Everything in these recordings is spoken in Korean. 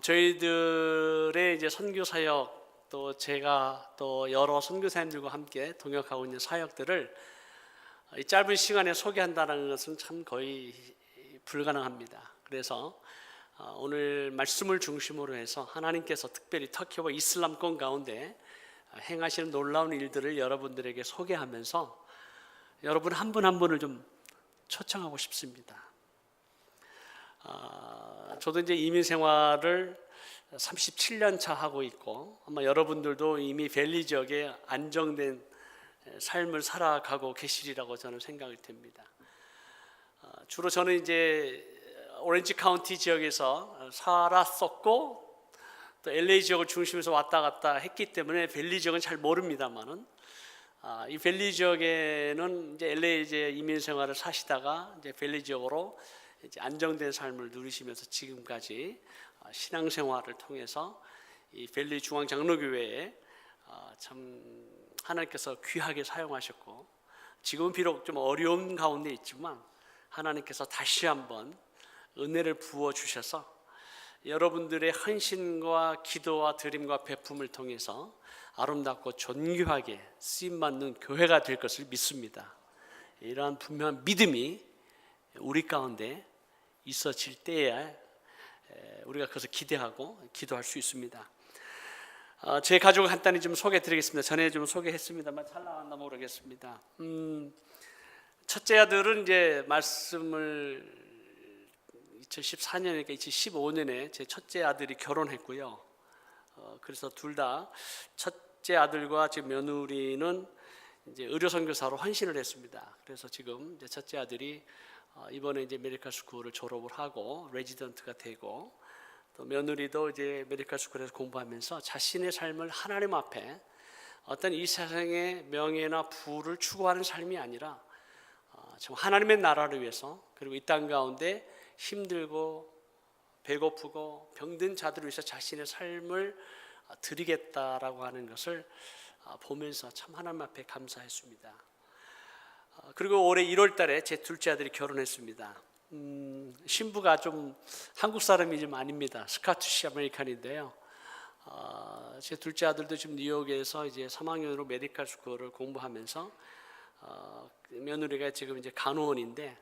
저희들의 이제 선교 사역, 또 제가 또 여러 선교사님들과 함께 동역하고 있는 사역들을 이 짧은 시간에 소개한다는 것은 참 거의 불가능합니다. 그래서 오늘 말씀을 중심으로 해서 하나님께서 특별히 터키와 이슬람권 가운데 행하시는 놀라운 일들을 여러분들에게 소개하면서 여러분 한 분 한 분을 좀 초청하고 싶습니다. 저도 이제 이민 생활을 37년 차 하고 있고, 아마 여러분들도 이미 밸리 지역에 안정된 삶을 살아가고 계시리라고 저는 생각이 됩니다. 주로 저는 이제 오렌지 카운티 지역에서 살았었고, 또 LA 지역을 중심에서 왔다 갔다 했기 때문에 밸리 지역은 잘 모릅니다만은, 이 밸리 지역에는 이제 LA 이제 이민 생활을 사시다가 이제 밸리 지역으로 이제 안정된 삶을 누리시면서 지금까지 신앙생활을 통해서 이 밸리 중앙장로교회에 참 하나님께서 귀하게 사용하셨고, 지금은 비록 좀 어려운 가운데 있지만 하나님께서 다시 한번 은혜를 부어 주셔서 여러분들의 헌신과 기도와 드림과 베품을 통해서 아름답고 존귀하게 쓰임받는 교회가 될 것을 믿습니다. 이러한 분명한 믿음이 우리 가운데 있어질 때에 우리가 그것을 기대하고 기도할 수 있습니다. 제 가족을 간단히 좀 소개해 드리겠습니다. 전에 좀 소개했습니다만 잘 나왔나 모르겠습니다. 첫째 아들은 이제 말씀을 2014년이니까 2015년에 제 첫째 아들이 결혼했고요. 그래서 둘 다 첫째 아들과 제 며느리는 이제 의료 선교사로 헌신을 했습니다. 그래서 지금 이제 첫째 아들이 이번에 이제 메디컬 스쿨을 졸업을 하고 레지던트가 되고, 또 며느리도 이제 메디컬 스쿨에서 공부하면서 자신의 삶을 하나님 앞에 어떤 이 세상의 명예나 부를 추구하는 삶이 아니라 참 하나님의 나라를 위해서, 그리고 이 땅 가운데 힘들고 배고프고 병든 자들을 위해서 자신의 삶을 드리겠다라고 하는 것을 보면서 참 하나님 앞에 감사했습니다. 그리고 올해 1월 달에 제 둘째 아들이 결혼했습니다. 신부가 좀 한국 사람이 좀 아닙니다. 스카티시 아메리칸인데요. 제 둘째 아들도 지금 뉴욕에서 이제 3학년으로 메디컬 스쿨을 공부하면서 며느리가 지금 이제 간호원인데,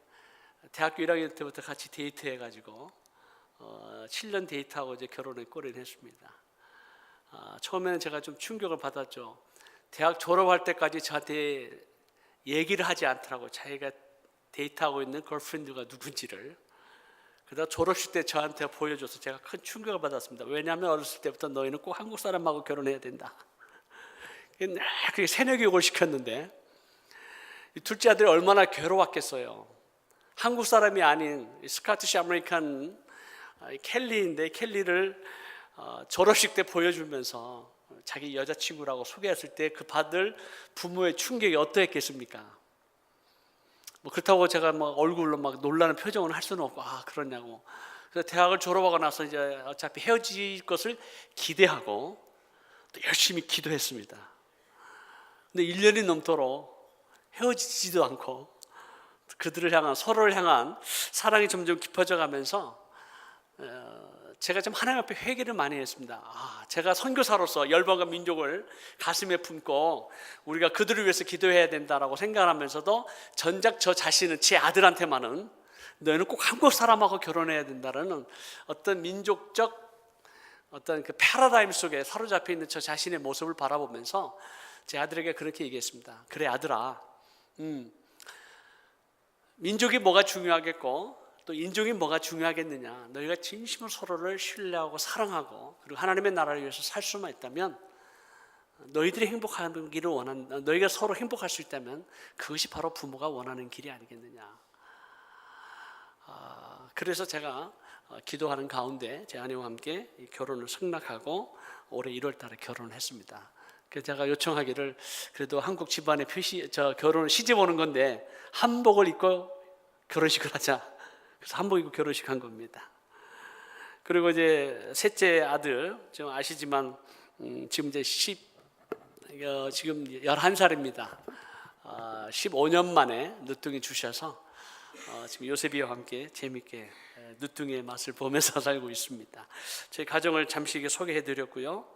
대학교 1학년 때부터 같이 데이트해가지고 7년 데이트하고 이제 결혼에 꼬리를 했습니다. 처음에는 제가 좀 충격을 받았죠. 대학 졸업할 때까지 저한테 얘기를 하지 않더라고요. 자기가 데이트하고 있는 걸프렌드가 누군지를. 그러다 졸업식 때 저한테 보여줘서 제가 큰 충격을 받았습니다. 왜냐하면 어렸을 때부터 너희는 꼭 한국 사람하고 결혼해야 된다. 그게 세뇌 교육을 시켰는데, 둘째 아들이 얼마나 괴로웠겠어요. 한국 사람이 아닌 스카티시 아메리칸 켈리인데, 켈리를 졸업식 때 보여주면서 자기 여자친구라고 소개했을 때 그 받을 부모의 충격이 어떠했겠습니까? 뭐 그렇다고 제가 막 얼굴로 막 놀라는 표정을 할 수는 없고, 그러냐고. 그래서 대학을 졸업하고 나서 이제 어차피 헤어질 것을 기대하고 또 열심히 기도했습니다. 근데 1년이 넘도록 헤어지지도 않고 그들을 향한, 서로를 향한 사랑이 점점 깊어져 가면서 제가 좀 하나님 앞에 회개를 많이 했습니다. 제가 선교사로서 열방과 민족을 가슴에 품고 우리가 그들을 위해서 기도해야 된다라고 생각하면서도 정작 저 자신은, 제 아들한테만은 너희는 꼭 한국 사람하고 결혼해야 된다는 어떤 민족적 어떤 그 패러다임 속에 사로잡혀 있는 저 자신의 모습을 바라보면서 제 아들에게 그렇게 얘기했습니다. 그래 아들아, 민족이 뭐가 중요하겠고 또 인종이 뭐가 중요하겠느냐. 너희가 진심으로 서로를 신뢰하고 사랑하고 그리고 하나님의 나라를 위해서 살 수만 있다면, 너희들이 행복하기를 원한다, 너희가 서로 행복할 수 있다면 그것이 바로 부모가 원하는 길이 아니겠느냐. 그래서 제가 기도하는 가운데 제 아내와 함께 결혼을 승낙하고 올해 1월 달에 결혼을 했습니다. 그래서 제가 요청하기를, 그래도 한국 집안의 결혼을 시집 오는 건데 한복을 입고 결혼식을 하자. 그래서 한복 입고 결혼식 한 겁니다. 그리고 이제 셋째 아들, 좀 아시지만 지금 이제 지금 11살입니다. 15년 만에 늦둥이 주셔서 지금 요셉이와 함께 재미있게 누뚱이의 맛을 보면서 살고 있습니다. 저희 가정을 잠시 소개해드렸고요.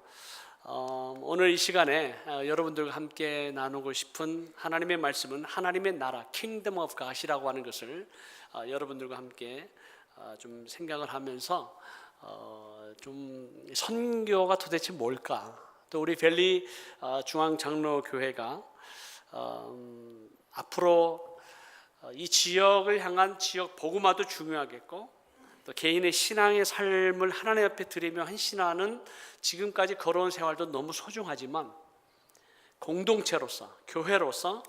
오늘 이 시간에 여러분들과 함께 나누고 싶은 하나님의 말씀은 하나님의 나라, Kingdom of God이라고 하는 것을 여러분들과 함께 좀 생각을 하면서 좀 선교가 도대체 뭘까? 또 우리 벨리 중앙장로교회가 앞으로 이 지역을 향한 지역 복음화도 중요하겠고, 또 개인의 신앙의 삶을 하나님 앞에 드리며 헌신하는 지금까지 걸어온 생활도 너무 소중하지만, 공동체로서, 교회로서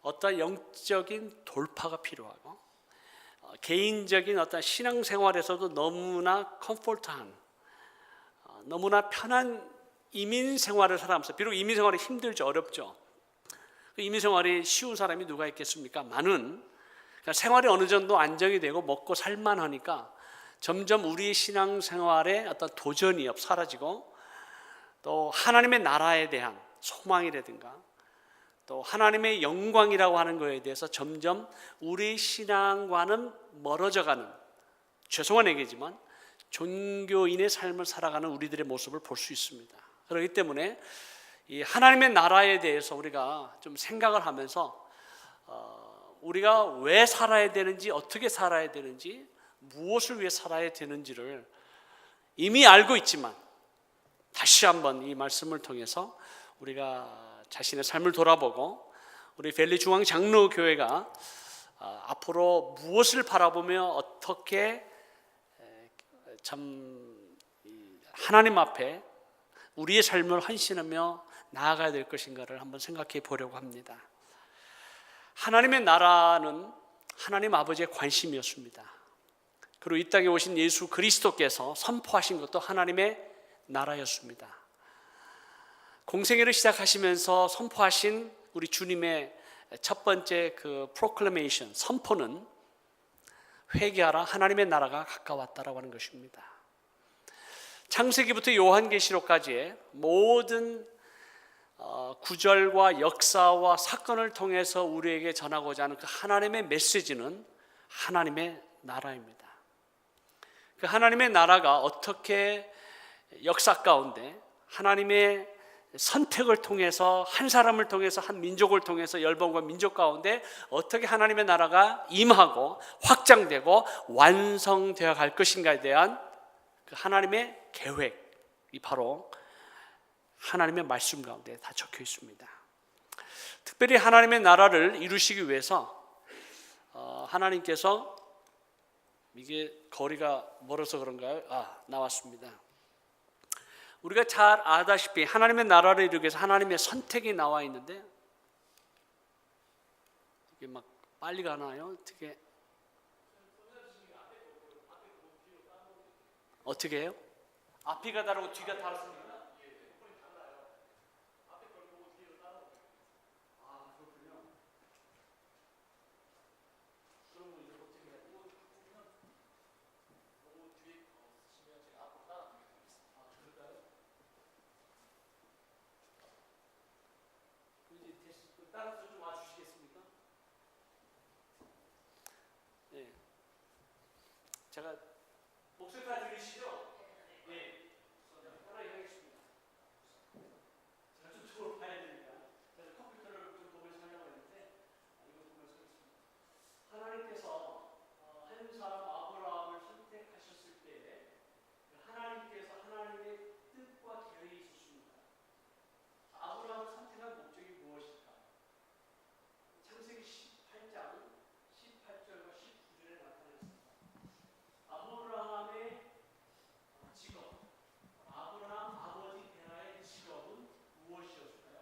어떤 영적인 돌파가 필요하고, 개인적인 어떤 신앙생활에서도 너무나 컴포트한, 너무나 편한 이민생활을 살아가면서, 비록 이민생활이 힘들죠, 어렵죠. 이민생활이 쉬운 사람이 누가 있겠습니까? 많은, 그러니까 생활이 어느 정도 안정이 되고 먹고 살만하니까 점점 우리 신앙생활의 어떤 도전이 사라지고, 또 하나님의 나라에 대한 소망이라든가 또 하나님의 영광이라고 하는 것에 대해서 점점 우리 신앙과는 멀어져가는, 죄송한 얘기지만 종교인의 삶을 살아가는 우리들의 모습을 볼 수 있습니다. 그렇기 때문에 이 하나님의 나라에 대해서 우리가 좀 생각을 하면서 우리가 왜 살아야 되는지, 어떻게 살아야 되는지, 무엇을 위해 살아야 되는지를 이미 알고 있지만 다시 한번 이 말씀을 통해서 우리가 자신의 삶을 돌아보고, 우리 벨리 중앙 장로교회가 앞으로 무엇을 바라보며 어떻게 참 하나님 앞에 우리의 삶을 헌신하며 나아가야 될 것인가를 한번 생각해 보려고 합니다. 하나님의 나라는 하나님 아버지의 관심이었습니다. 그리고 이 땅에 오신 예수 그리스도께서 선포하신 것도 하나님의 나라였습니다. 공생애를 시작하시면서 선포하신 우리 주님의 첫 번째 그 프로클레메이션, 선포는 회개하라, 하나님의 나라가 가까웠다라고 하는 것입니다. 창세기부터 요한계시록까지의 모든 구절과 역사와 사건을 통해서 우리에게 전하고자 하는 그 하나님의 메시지는 하나님의 나라입니다. 그 하나님의 나라가 어떻게 역사 가운데 하나님의 선택을 통해서, 한 사람을 통해서, 한 민족을 통해서 열방과 민족 가운데 어떻게 하나님의 나라가 임하고 확장되고 완성되어 갈 것인가에 대한 그 하나님의 계획이 바로 하나님의 말씀 가운데 다 적혀 있습니다. 특별히 하나님의 나라를 이루시기 위해서 하나님께서, 이게 거리가 멀어서 그런가요? 나왔습니다. 우리가 잘 아다시피 하나님의 나라를 이루기 위해서 하나님의 선택이 나와 있는데, 이게 막 빨리 가나요? 어떻게 해요? 앞이가 다르고 뒤가 다르습니까? 따라서 좀 와주시겠습니까? 네. 제가 목소리 다 들리시죠? 네. 편하게 하겠습니다. 제가 좀 저쪽으로 봐야 되니까. 그래서 컴퓨터를 좀 보면서 설명했는데, 이거 보면서 하겠습니다. 하나님께서 한 사람 아브라함을 선택하셨을 때 하나님께서 하나님의 뜻과 계획이 있었습니다. 아브라함을 선택한 목적이 무엇일까? 창세기 18장 18절과 19절에 나타났습니다. 아브라함의 직업, 아브라함 아버지 데라의 직업은 무엇이었을까요?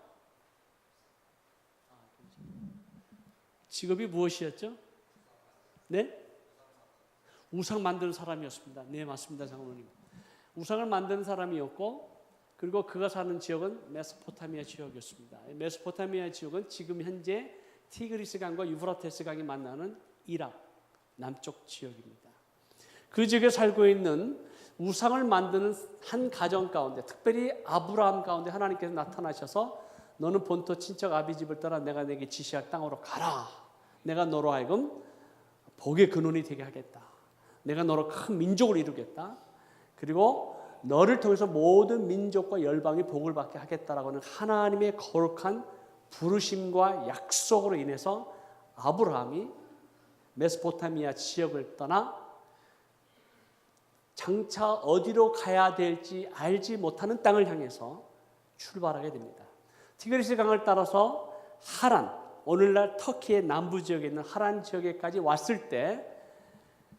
직업이 무엇이었죠? 네? 우상 만드는 사람이었습니다. 네, 맞습니다, 장로님. 우상을 만드는 사람이었고, 그리고 그가 사는 지역은 메소포타미아 지역이었습니다. 메소포타미아 지역은 지금 현재 티그리스 강과 유브라테스 강이 만나는 이락 남쪽 지역입니다. 그 지역에 살고 있는 우상을 만드는 한 가정 가운데, 특별히 아브라함 가운데 하나님께서 나타나셔서 너는 본토 친척 아비 집을 떠나 내가 내게 지시할 땅으로 가라. 내가 너로 하여금 복의 근원이 되게 하겠다. 내가 너로 큰 민족을 이루겠다. 그리고 너를 통해서 모든 민족과 열방이 복을 받게 하겠다라고 하는 하나님의 거룩한 부르심과 약속으로 인해서 아브라함이 메소포타미아 지역을 떠나 장차 어디로 가야 될지 알지 못하는 땅을 향해서 출발하게 됩니다. 티그리스 강을 따라서 하란, 오늘날 터키의 남부 지역에 있는 하란 지역에까지 왔을 때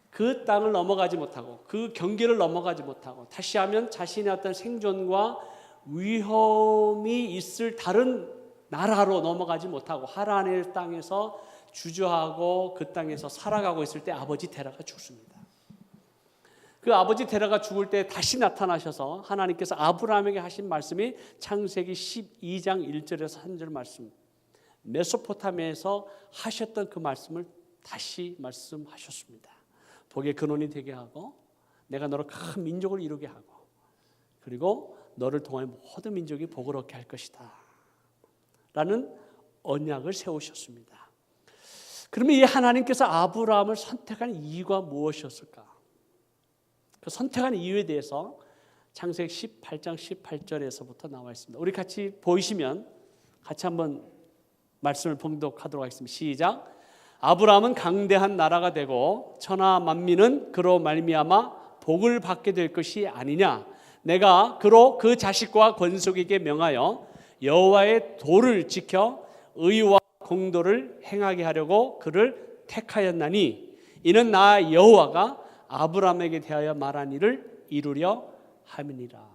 그 땅을 넘어가지 못하고 그 경계를 넘어가지 못하고, 다시 하면 자신의 어떤 생존과 위험이 있을 다른 나라로 넘어가지 못하고 하란의 땅에서 주저하고 그 땅에서 살아가고 있을 때 아버지 데라가 죽습니다. 그 아버지 데라가 죽을 때 다시 나타나셔서 하나님께서 아브라함에게 하신 말씀이 창세기 12장 1절에서 3절 말씀, 메소포타미아에서 하셨던 그 말씀을 다시 말씀하셨습니다. 복의 근원이 되게 하고 내가 너로 큰 민족을 이루게 하고 그리고 너를 통하여 모든 민족이 복을 얻게 할 것이다 라는 언약을 세우셨습니다. 그러면 이 하나님께서 아브라함을 선택한 이유가 무엇이었을까? 그 선택한 이유에 대해서 창세기 18장 18절에서부터 나와 있습니다. 우리 같이 보이시면 같이 한번 말씀을 봉독하도록 하겠습니다. 시작. 아브라함은 강대한 나라가 되고 천하 만민은 그로 말미암아 복을 받게 될 것이 아니냐. 내가 그로 그 자식과 권속에게 명하여 여호와의 도를 지켜 의와 공도를 행하게 하려고 그를 택하였나니 이는 나 여호와가 아브라함에게 대하여 말한 일을 이루려 함이니라.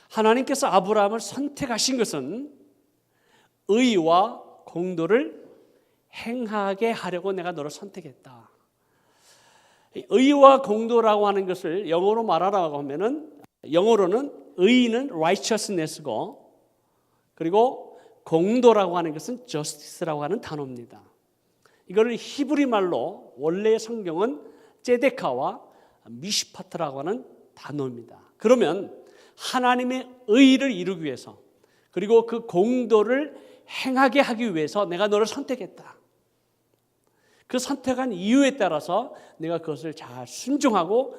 하나님께서 아브라함을 선택하신 것은 의와 공도를 행하게 하려고 내가 너를 선택했다. 의와 공도라고 하는 것을 영어로 말하라고 하면은, 영어로는 의는 righteousness고 그리고 공도라고 하는 것은 justice라고 하는 단어입니다. 이거를 히브리 말로 원래의 성경은 제데카와 미시파트라고 하는 단어입니다. 그러면 하나님의 의를 이루기 위해서 그리고 그 공도를 행하게 하기 위해서 내가 너를 선택했다. 그 선택한 이유에 따라서 내가 그것을 잘 순종하고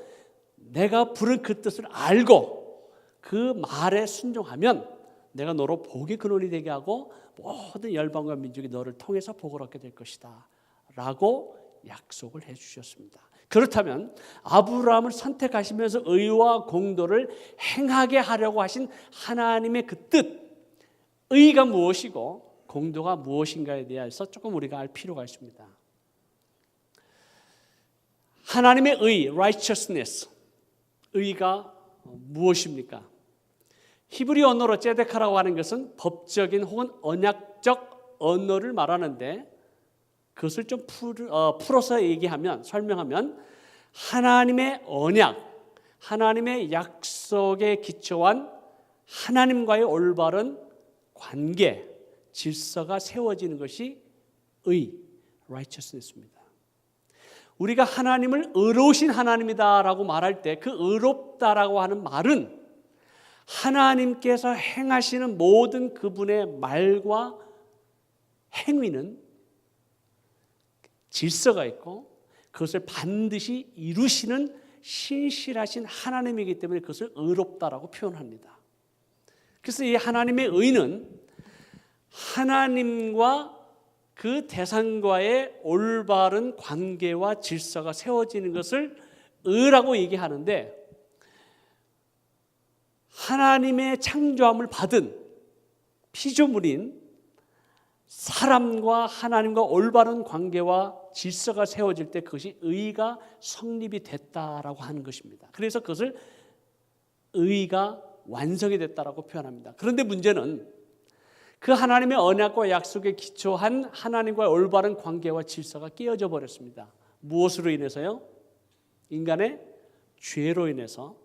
내가 부른 그 뜻을 알고 그 말에 순종하면 내가 너로 복의 근원이 되게 하고 모든 열방과 민족이 너를 통해서 복을 얻게 될 것이다 라고 약속을 해 주셨습니다. 그렇다면 아브라함을 선택하시면서 의와 공도를 행하게 하려고 하신 하나님의 그 뜻, 의가 무엇이고 공도가 무엇인가에 대해서 조금 우리가 알 필요가 있습니다. 하나님의 의, righteousness, 의가 무엇입니까? 히브리 언어로 제데카라고 하는 것은 법적인 혹은 언약적 언어를 말하는데 그것을 좀 풀어서 얘기하면, 설명하면 하나님의 언약, 하나님의 약속에 기초한 하나님과의 올바른 관계, 질서가 세워지는 것이 의, righteousness입니다. 우리가 하나님을 의로우신 하나님이다라고 말할 때 그 의롭다라고 하는 말은 하나님께서 행하시는 모든 그분의 말과 행위는 질서가 있고 그것을 반드시 이루시는 신실하신 하나님이기 때문에 그것을 의롭다라고 표현합니다. 그래서 이 하나님의 의는 하나님과 그 대상과의 올바른 관계와 질서가 세워지는 것을 의라고 얘기하는데, 하나님의 창조함을 받은 피조물인 사람과 하나님과 올바른 관계와 질서가 세워질 때 그것이 의가 성립이 됐다라고 하는 것입니다. 그래서 그것을 의가 완성이 됐다라고 표현합니다. 그런데 문제는 그 하나님의 언약과 약속에 기초한 하나님과의 올바른 관계와 질서가 깨어져 버렸습니다. 무엇으로 인해서요? 인간의 죄로 인해서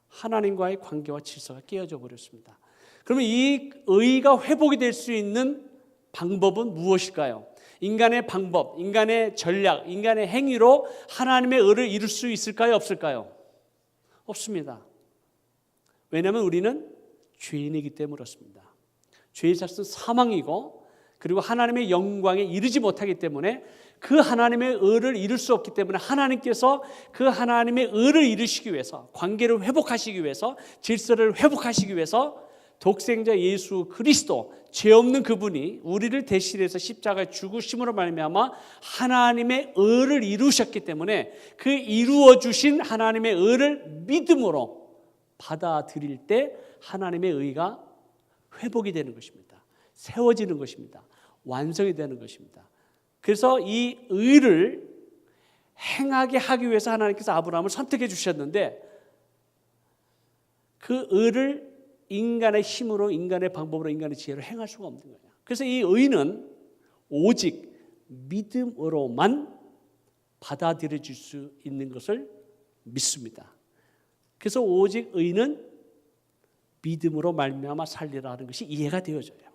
하나님과의 관계와 질서가 깨어져 버렸습니다. 그러면 이 의가 회복이 될 수 있는 방법은 무엇일까요? 인간의 방법, 인간의 전략, 인간의 행위로 하나님의 의를 이룰 수 있을까요? 없을까요? 없습니다. 왜냐하면 우리는 죄인이기 때문에 그렇습니다. 죄의 삭은 사망이고 그리고 하나님의 영광에 이르지 못하기 때문에 그 하나님의 의를 이룰 수 없기 때문에 하나님께서 그 하나님의 의를 이루시기 위해서, 관계를 회복하시기 위해서, 질서를 회복하시기 위해서 독생자 예수 그리스도, 죄 없는 그분이 우리를 대신해서 십자가에 죽으심으로 말미암아 하나님의 의를 이루셨기 때문에 그 이루어 주신 하나님의 의를 믿음으로 받아들일 때 하나님의 의가 회복이 되는 것입니다. 세워지는 것입니다. 완성이 되는 것입니다. 그래서 이 의를 행하게 하기 위해서 하나님께서 아브라함을 선택해 주셨는데 그 의를 인간의 힘으로, 인간의 방법으로, 인간의 지혜로 행할 수가 없는 거예요. 그래서 이 의는 오직 믿음으로만 받아들여질 수 있는 것을 믿습니다. 그래서 오직 의는 믿음으로 말미암아 살리라는 것이 이해가 되어져요.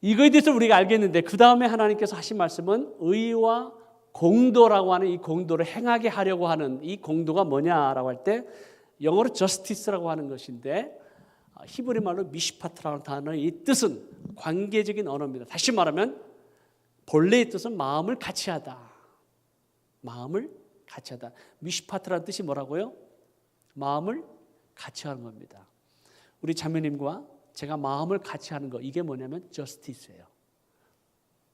이거에 대해서 우리가 알겠는데 그 다음에 하나님께서 하신 말씀은 의와 공도라고 하는 이 공도를 행하게 하려고 하는 이 공도가 뭐냐라고 할 때 영어로 justice라고 하는 것인데 히브리 말로 미시파트라는 단어의 이 뜻은 관계적인 언어입니다. 다시 말하면 본래의 뜻은 마음을 같이 하다. 마음을 같이 하다. 미시파트라는 뜻이 뭐라고요? 마음을 같이 하는 겁니다. 우리 자매님과 제가 마음을 같이 하는 거, 이게 뭐냐면 justice예요.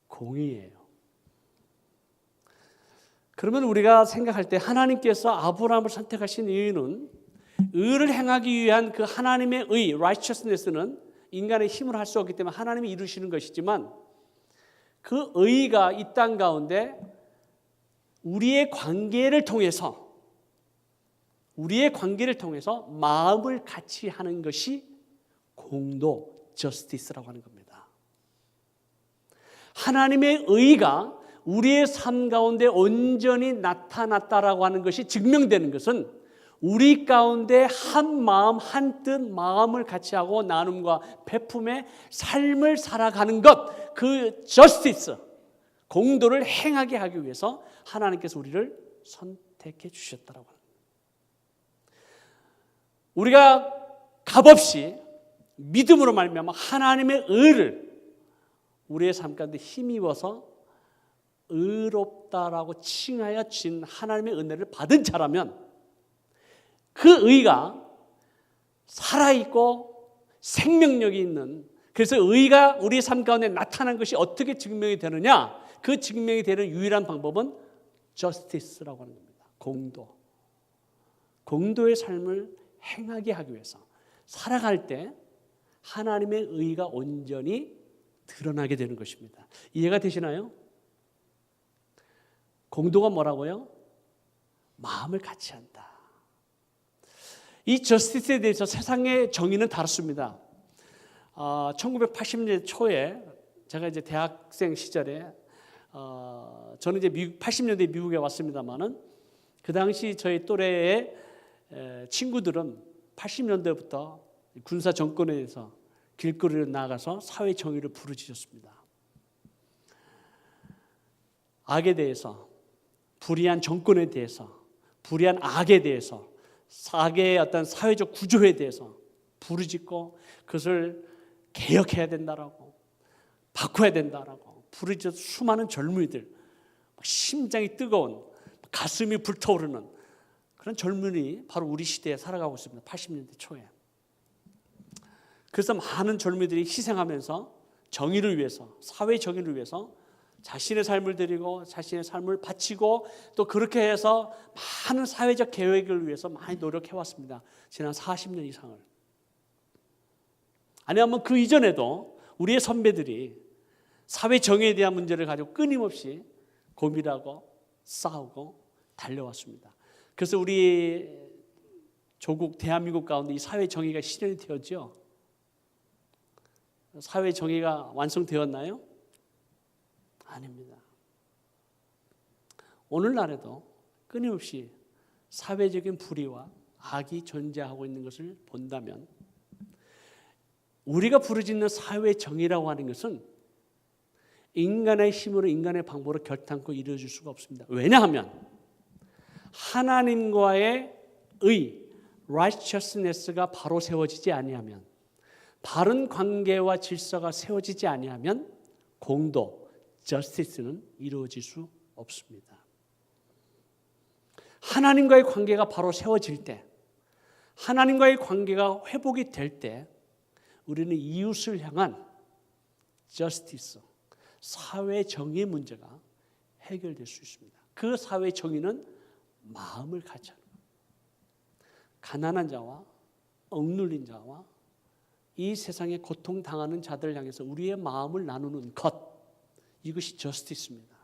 공의예요. 그러면 우리가 생각할 때 하나님께서 아브라함을 선택하신 이유는 의를 행하기 위한 그 하나님의 의, righteousness는 인간의 힘으로 할 수 없기 때문에 하나님이 이루시는 것이지만 그 의가 이 땅 가운데 우리의 관계를 통해서 마음을 같이 하는 것이 공도, justice라고 하는 겁니다. 하나님의 의가 우리의 삶 가운데 온전히 나타났다라고 하는 것이 증명되는 것은 우리 가운데 한 마음, 한 뜻, 마음을 같이 하고 나눔과 베품의 삶을 살아가는 것, 그 justice, 공도를 행하게 하기 위해서 하나님께서 우리를 선택해 주셨다라고 합니다. 우리가 값없이 믿음으로 말미암아 하나님의 의를 우리의 삶 가운데 힘입어서 의롭다라고 칭하여 진 하나님의 은혜를 받은 자라면 그 의가 살아있고 생명력이 있는, 그래서 의가 우리의 삶 가운데 나타난 것이 어떻게 증명이 되느냐, 그 증명이 되는 유일한 방법은 justice라고 하는 겁니다. 공도의 삶을 행하게 하기 위해서 살아갈 때 하나님의 의가 온전히 드러나게 되는 것입니다. 이해가 되시나요? 공도가 뭐라고요? 마음을 같이 한다. 이 저스티스에 대해서 세상의 정의는 다릅니다. 1980년대 초에 제가 이제 대학생 시절에 저는 이제 80년대 미국에 왔습니다만은 그 당시 저희 또래의 친구들은 80년대부터 군사 정권에 대해서 길거리로 나가서 사회 정의를 부르짖었습니다. 악에 대해서, 불의한 정권에 대해서, 불의한 악에 대해서, 악의 어떤 사회적 구조에 대해서 부르짖고 그것을 개혁해야 된다라고, 바꿔야 된다라고 부르짖어 수많은 젊은이들, 심장이 뜨거운, 가슴이 불타오르는 그런 젊은이 바로 우리 시대에 살아가고 있습니다. 80년대 초에. 그래서 많은 젊은이들이 희생하면서 정의를 위해서, 사회 정의를 위해서 자신의 삶을 드리고 자신의 삶을 바치고 또 그렇게 해서 많은 사회적 계획을 위해서 많이 노력해왔습니다. 지난 40년 이상을. 아니면 그 이전에도 우리의 선배들이 사회 정의에 대한 문제를 가지고 끊임없이 고민하고 싸우고 달려왔습니다. 그래서 우리 조국 대한민국 가운데 이 사회 정의가 실현이 되었죠. 사회 정의가 완성되었나요? 아닙니다. 오늘날에도 끊임없이 사회적인 불의와 악이 존재하고 있는 것을 본다면 우리가 부르짖는 사회 정의라고 하는 것은 인간의 힘으로, 인간의 방법으로 결단코 이루어질 수가 없습니다. 왜냐하면 하나님과의 의, righteousness가 바로 세워지지 아니하면, 바른 관계와 질서가 세워지지 아니하면 공도, justice는 이루어질 수 없습니다. 하나님과의 관계가 바로 세워질 때, 하나님과의 관계가 회복이 될 때 우리는 이웃을 향한 justice, 사회 정의의 문제가 해결될 수 있습니다. 그 사회 정의는 마음을 같이 하는 거예요. 가난한 자와 억눌린 자와 이 세상에 고통당하는 자들을 향해서 우리의 마음을 나누는 것, 이것이 justice입니다.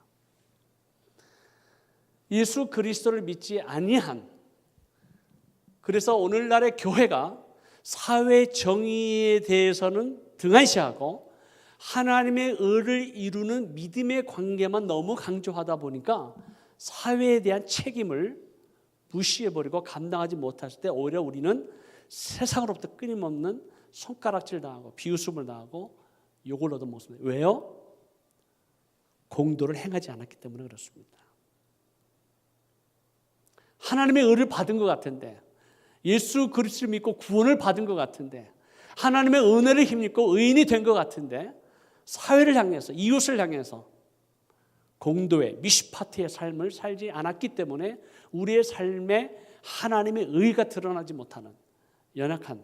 예수 그리스도를 믿지 아니한, 그래서 오늘날의 교회가 사회 정의에 대해서는 등한시하고 하나님의 의를 이루는 믿음의 관계만 너무 강조하다 보니까 사회에 대한 책임을 무시해버리고 감당하지 못했을 때 오히려 우리는 세상으로부터 끊임없는 손가락질 당하고 비웃음을 당하고 욕을 얻어먹습니다. 왜요? 공도를 행하지 않았기 때문에 그렇습니다. 하나님의 의를 받은 것 같은데, 예수 그리스도를 믿고 구원을 받은 것 같은데, 하나님의 은혜를 힘입고 의인이 된 것 같은데 사회를 향해서, 이웃을 향해서 공도의 미시파트의 삶을 살지 않았기 때문에 우리의 삶에 하나님의 의가 드러나지 못하는 연약한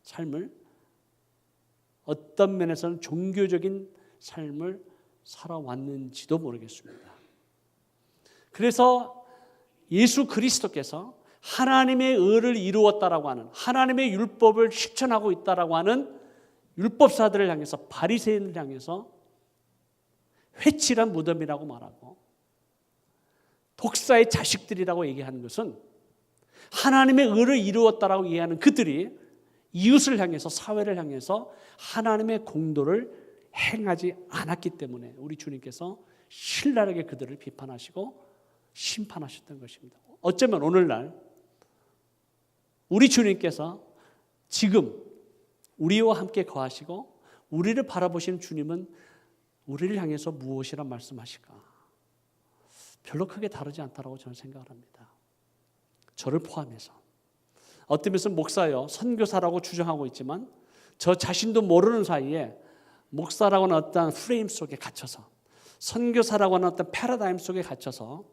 삶을, 어떤 면에서는 종교적인 삶을 살아왔는지도 모르겠습니다. 그래서 예수 그리스도께서 하나님의 의를 이루었다라고 하는, 하나님의 율법을 실천하고 있다라고 하는 율법사들을 향해서, 바리새인을 향해서 회칠한 무덤이라고 말하고 독사의 자식들이라고 얘기하는 것은 하나님의 의를 이루었다라고 얘기하는 그들이 이웃을 향해서, 사회를 향해서 하나님의 공도를 행하지 않았기 때문에 우리 주님께서 신랄하게 그들을 비판하시고 심판하셨던 것입니다. 어쩌면 오늘날 우리 주님께서 지금 우리와 함께 거하시고 우리를 바라보시는 주님은 우리를 향해서 무엇이란 말씀하실까? 별로 크게 다르지 않다고 저는 생각을 합니다. 저를 포함해서. 어떤 면에서 목사요, 선교사라고 주장하고 있지만 저 자신도 모르는 사이에 목사라고 하는 어떤 프레임 속에 갇혀서, 선교사라고 하는 어떤 패러다임 속에 갇혀서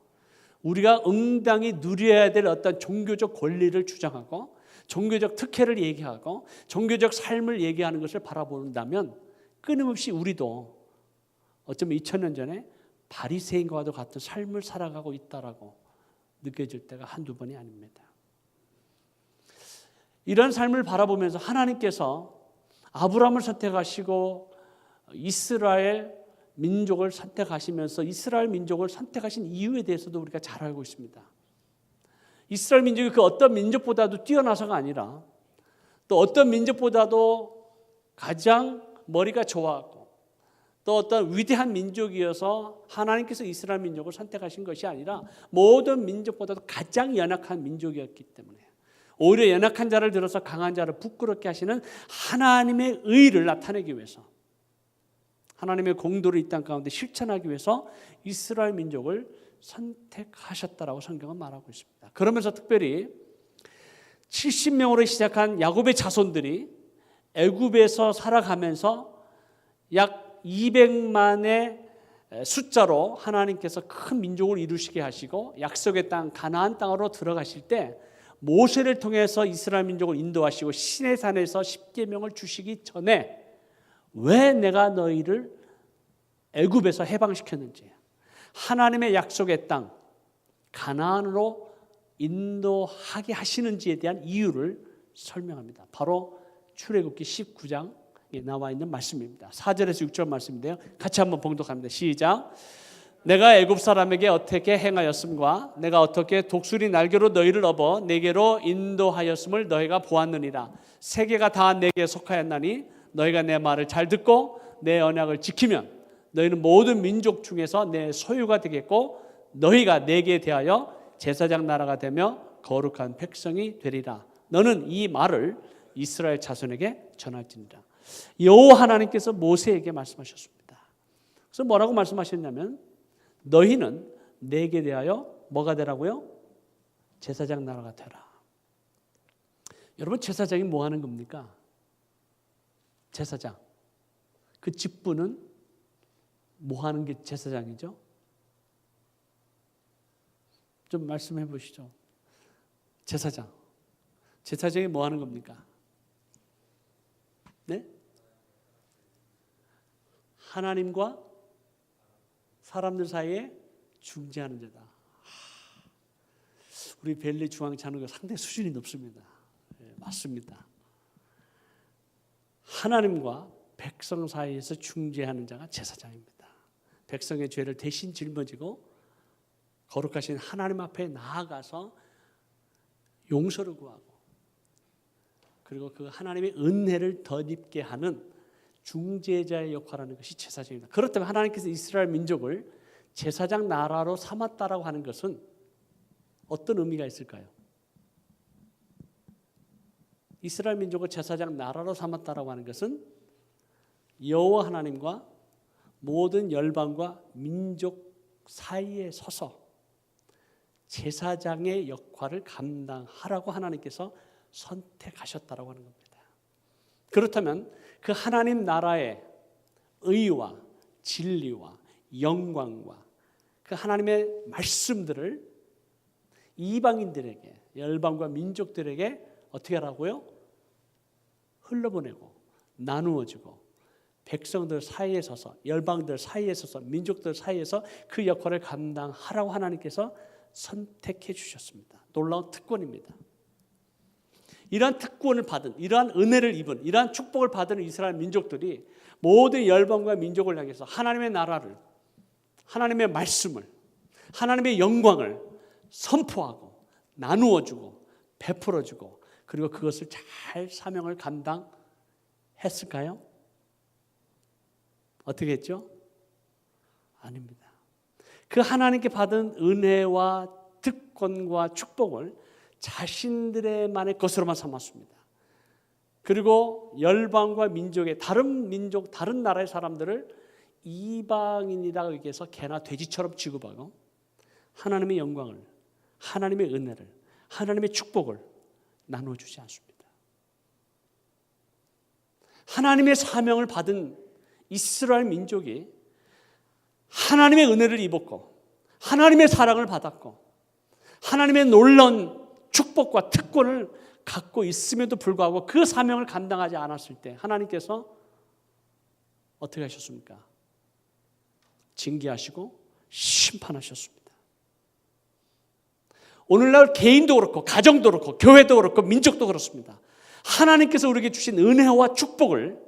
우리가 응당히 누려야 될 어떤 종교적 권리를 주장하고 종교적 특혜를 얘기하고 종교적 삶을 얘기하는 것을 바라본다면 끊임없이 우리도 어쩌면 2000년 전에 바리새인과도 같은 삶을 살아가고 있다라고 느껴질 때가 한두 번이 아닙니다. 이런 삶을 바라보면서 하나님께서 아브라함을 선택하시고 이스라엘 민족을 선택하시면서 이스라엘 민족을 선택하신 이유에 대해서도 우리가 잘 알고 있습니다. 이스라엘 민족이 그 어떤 민족보다도 뛰어나서가 아니라 또 어떤 민족보다도 가장 머리가 좋았고 또 어떤 위대한 민족이어서 하나님께서 이스라엘 민족을 선택하신 것이 아니라 모든 민족보다도 가장 연약한 민족이었기 때문에 오히려 연약한 자를 들어서 강한 자를 부끄럽게 하시는 하나님의 의를 나타내기 위해서, 하나님의 공도를 이 땅 가운데 실천하기 위해서 이스라엘 민족을 선택하셨다라고 성경은 말하고 있습니다. 그러면서 특별히 70명으로 시작한 야곱의 자손들이 애굽에서 살아가면서 약 200만의 숫자로 하나님께서 큰 민족을 이루시게 하시고 약속의 땅 가나안 땅으로 들어가실 때 모세를 통해서 이스라엘 민족을 인도하시고 시내산에서 십계명을 주시기 전에 왜 내가 너희를 애굽에서 해방시켰는지, 하나님의 약속의 땅 가나안으로 인도하게 하시는지에 대한 이유를 설명합니다. 바로 출애굽기 19장에 나와 있는 말씀입니다. 4절에서 6절 말씀인데요. 같이 한번 봉독합니다. 시작. 내가 애굽 사람에게 어떻게 행하였음과 내가 어떻게 독수리 날개로 너희를 업어 내게로 인도하였음을 너희가 보았느니라. 세계가 다 내게 속하였나니 너희가 내 말을 잘 듣고 내 언약을 지키면 너희는 모든 민족 중에서 내 소유가 되겠고 너희가 내게 대하여 제사장 나라가 되며 거룩한 백성이 되리라. 너는 이 말을 이스라엘 자손에게 전할지니라. 여호와 하나님께서 모세에게 말씀하셨습니다. 그래서 뭐라고 말씀하셨냐면 너희는 내게 대하여 뭐가 되라고요? 제사장 나라가 되라. 여러분 제사장이 뭐 하는 겁니까? 제사장. 그 직분은 뭐 하는 게 제사장이죠? 좀 말씀해 보시죠. 제사장. 제사장이 뭐 하는 겁니까? 네? 하나님과 사람들 사이에 중재하는 자다. 우리 벨리 중앙 자녀가 상당히 수준이 높습니다. 네, 맞습니다. 하나님과 백성 사이에서 중재하는 자가 제사장입니다. 백성의 죄를 대신 짊어지고 거룩하신 하나님 앞에 나아가서 용서를 구하고 그리고 그 하나님의 은혜를 덧입게 하는 중재자의 역할을 하는 것이 제사장입니다. 그렇다면 하나님께서 이스라엘 민족을 제사장 나라로 삼았다라고 하는 것은 어떤 의미가 있을까요? 이스라엘 민족을 제사장 나라로 삼았다라고 하는 것은 여호와 하나님과 모든 열방과 민족 사이에 서서 제사장의 역할을 감당하라고 하나님께서 선택하셨다라고 하는 겁니다. 그렇다면 그 하나님 나라의 의와 진리와 영광과 그 하나님의 말씀들을 이방인들에게 열방과 민족들에게 어떻게 하라고요? 흘러보내고 나누어주고 백성들 사이에 서서 열방들 사이에 서서 민족들 사이에서 그 역할을 감당하라고 하나님께서 선택해 주셨습니다. 놀라운 특권입니다. 이러한 특권을 받은 이러한 은혜를 입은 이러한 축복을 받은 이스라엘 민족들이 모든 열방과 민족을 향해서 하나님의 나라를 하나님의 말씀을 하나님의 영광을 선포하고 나누어주고 베풀어주고 그리고 그것을 잘 사명을 감당했을까요? 어떻게 했죠? 아닙니다. 그 하나님께 받은 은혜와 특권과 축복을 자신들의만의 것으로만 삼았습니다. 그리고 열방과 민족의 다른 민족, 다른 나라의 사람들을 이방인이라고 얘기해서 개나 돼지처럼 취급하고 하나님의 영광을, 하나님의 은혜를, 하나님의 축복을 나눠주지 않습니다. 하나님의 사명을 받은 이스라엘 민족이 하나님의 은혜를 입었고 하나님의 사랑을 받았고 하나님의 놀라운 축복과 특권을 갖고 있음에도 불구하고 그 사명을 감당하지 않았을 때 하나님께서 어떻게 하셨습니까? 징계하시고 심판하셨습니다. 오늘날 개인도 그렇고 가정도 그렇고 교회도 그렇고 민족도 그렇습니다. 하나님께서 우리에게 주신 은혜와 축복을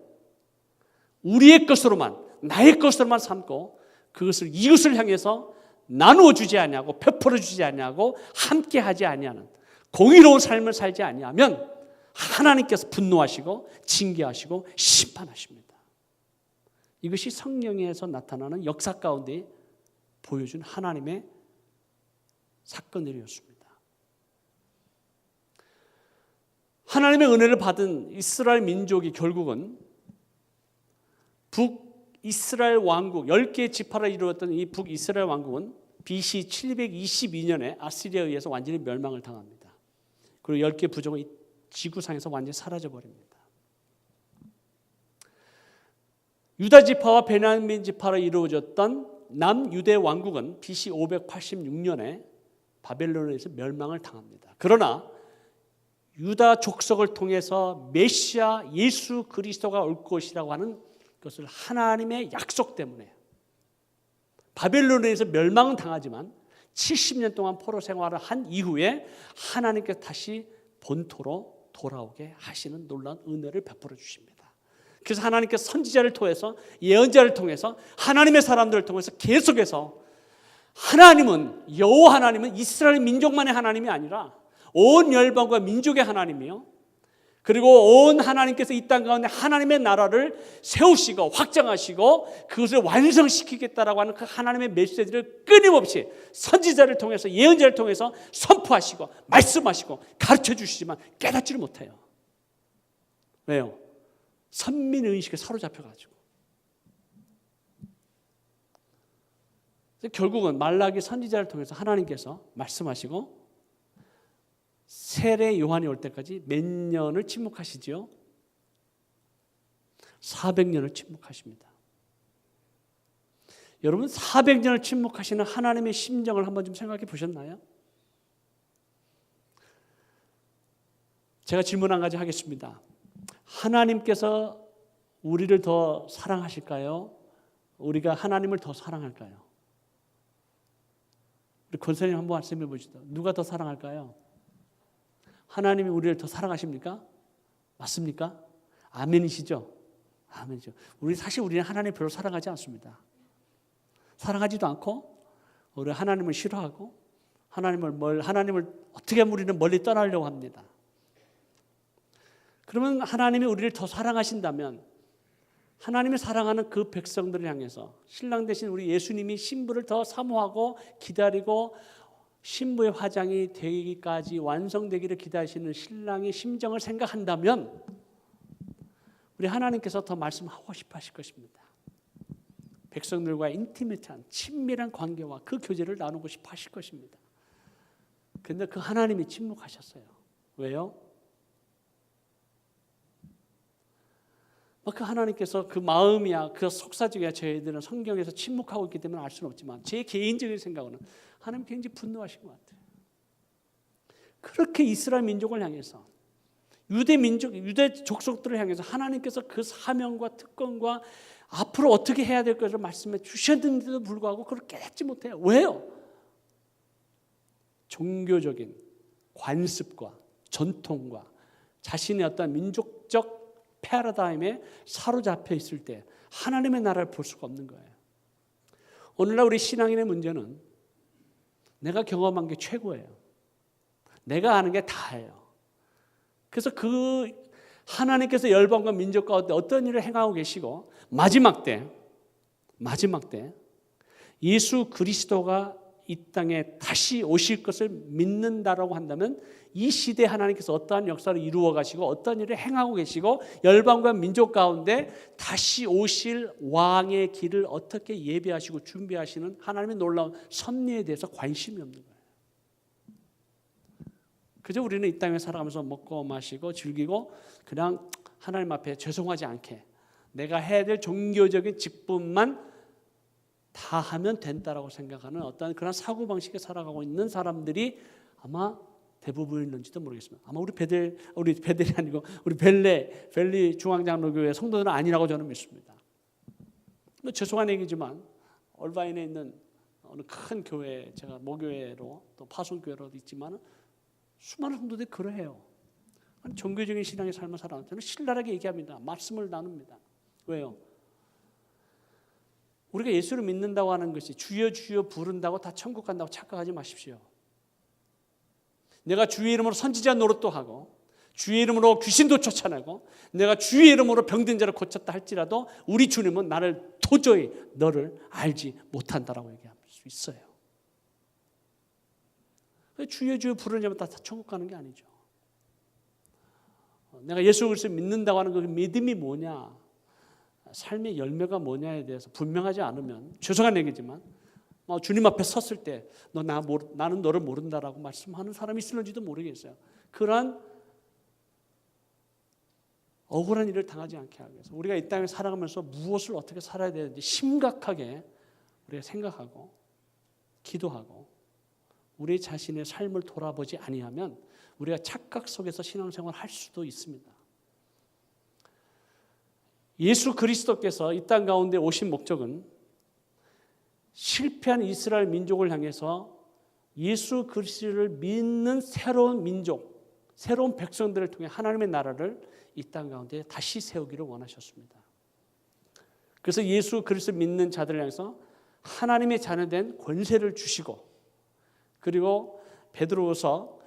우리의 것으로만 나의 것으로만 삼고 그것을 이웃을 향해서 나누어 주지 아니하고 베풀어 주지 아니하고 함께 하지 아니하는 공의로운 삶을 살지 아니하면 하나님께서 분노하시고 징계하시고 심판하십니다. 이것이 성령에서 나타나는 역사 가운데 보여준 하나님의 사건들이었습니다. 하나님의 은혜를 받은 이스라엘 민족이 결국은 북이스라엘 왕국 10개의 지파를 이루었던 이 북이스라엘 왕국은 BC 722년에 아시리아에 의해서 완전히 멸망을 당합니다. 그리고 10개 부족은 이 지구상에서 완전히 사라져버립니다. 유다 지파와 베냐민 지파로 이루어졌던 남유대 왕국은 BC 586년에 바벨론에서 멸망을 당합니다. 그러나 유다 족속을 통해서 메시아 예수 그리스도가 올 것이라고 하는 것을 하나님의 약속 때문에 바벨론에서 멸망은 당하지만 70년 동안 포로 생활을 한 이후에 하나님께서 다시 본토로 돌아오게 하시는 놀라운 은혜를 베풀어 주십니다. 그래서 하나님께서 선지자를 통해서 예언자를 통해서 하나님의 사람들을 통해서 계속해서 하나님은 여호와 하나님은 이스라엘 민족만의 하나님이 아니라 온 열방과 민족의 하나님이요. 그리고 온 하나님께서 이 땅 가운데 하나님의 나라를 세우시고 확장하시고 그것을 완성시키겠다라고 하는 그 하나님의 메시지를 끊임없이 선지자를 통해서 예언자를 통해서 선포하시고 말씀하시고 가르쳐 주시지만 깨닫지를 못해요. 왜요? 선민의식에 사로잡혀가지고. 결국은 말라기 선지자를 통해서 하나님께서 말씀하시고 세례 요한이 올 때까지 몇 년을 침묵하시지요? 400년을 침묵하십니다. 여러분 400년을 침묵하시는 하나님의 심정을 한번 좀 생각해 보셨나요? 제가 질문 한 가지 하겠습니다. 하나님께서 우리를 더 사랑하실까요? 우리가 하나님을 더 사랑할까요? 우리 권사님 한번 말씀해 보시죠. 누가 더 사랑할까요? 하나님이 우리를 더 사랑하십니까? 맞습니까? 아멘이시죠? 아멘이죠. 우리는 하나님 별로 사랑하지 않습니다. 사랑하지도 않고 우리 하나님을 싫어하고 하나님을 어떻게 하면 우리는 멀리 떠나려고 합니다. 그러면 하나님이 우리를 더 사랑하신다면 하나님이 사랑하는 그 백성들을 향해서 신랑 대신 우리 예수님이 신부를 더 사모하고 기다리고 신부의 화장이 되기까지 완성되기를 기다리시는 신랑의 심정을 생각한다면 우리 하나님께서 더 말씀하고 싶어 하실 것입니다. 백성들과 인티메트한 친밀한 관계와 그 교제를 나누고 싶어 하실 것입니다. 그런데 그 하나님이 침묵하셨어요. 왜요? 그 하나님께서 그 마음이야 그 속사정이야 저희들은 성경에서 침묵하고 있기 때문에 알 수는 없지만 제 개인적인 생각은 하나님 굉장히 분노하신 것 같아요. 그렇게 이스라엘 민족을 향해서 유대 족속들을 향해서 하나님께서 그 사명과 특권과 앞으로 어떻게 해야 될 것을 말씀해 주셨는데도 불구하고 그걸 깨닫지 못해요. 왜요? 종교적인 관습과 전통과 자신의 어떤 민족적 패러다임에 사로잡혀 있을 때 하나님의 나라를 볼 수가 없는 거예요. 오늘날 우리 신앙인의 문제는 내가 경험한 게 최고예요. 내가 아는 게 다예요. 그래서 그 하나님께서 열방과 민족 가운데 어떤 일을 행하고 계시고 마지막 때 예수 그리스도가 이 땅에 다시 오실 것을 믿는다라고 한다면 이 시대에 하나님께서 어떠한 역사를 이루어 가시고 어떤 일을 행하고 계시고 열방과 민족 가운데 다시 오실 왕의 길을 어떻게 예배하시고 준비하시는 하나님의 놀라운 섭리에 대해서 관심이 없는 거예요. 그저 우리는 이 땅에 살아가면서 먹고 마시고 즐기고 그냥 하나님 앞에 죄송하지 않게 내가 해야 될 종교적인 직분만 다 하면 된다라고 생각하는 어떤 그런 사고방식에 살아가고 있는 사람들이 아마 대부분인지도 모르겠습니다. 아마 우리 베델이 아니고 우리 벨리 중앙장로교회 성도들은 아니라고 저는 믿습니다. 죄송한 얘기지만 얼바인에 있는 어느 큰 교회 제가 모교회로 또 파송교회로도 있지만 수많은 성도들이 그러해요. 종교적인 신앙의 삶을 살아가는 저는 신랄하게 얘기합니다. 말씀을 나눕니다. 왜요? 우리가 예수를 믿는다고 하는 것이 주여 주여 부른다고 다 천국 간다고 착각하지 마십시오. 내가 주의 이름으로 선지자 노릇도 하고 주의 이름으로 귀신도 쫓아내고 내가 주의 이름으로 병든 자를 고쳤다 할지라도 우리 주님은 나를 도저히 너를 알지 못한다라고 얘기할 수 있어요. 주여 주여 부르는 자면 다 천국 가는 게 아니죠. 내가 예수 그리스도를 믿는다고 하는 그 믿음이 뭐냐, 삶의 열매가 뭐냐에 대해서 분명하지 않으면 죄송한 얘기지만 주님 앞에 섰을 때 나는 너를 모른다라고 말씀하는 사람이 있을는지도 모르겠어요. 그러한 억울한 일을 당하지 않게 하기 위해서 우리가 이 땅에 살아가면서 무엇을 어떻게 살아야 되는지 심각하게 우리가 생각하고 기도하고 우리 자신의 삶을 돌아보지 아니하면 우리가 착각 속에서 신앙생활을 할 수도 있습니다. 예수 그리스도께서 이 땅 가운데 오신 목적은 실패한 이스라엘 민족을 향해서 예수 그리스도를 믿는 새로운 민족, 새로운 백성들을 통해 하나님의 나라를 이 땅 가운데 다시 세우기를 원하셨습니다. 그래서 예수 그리스도를 믿는 자들을 향해서 하나님의 자녀된 권세를 주시고 그리고 베드로후서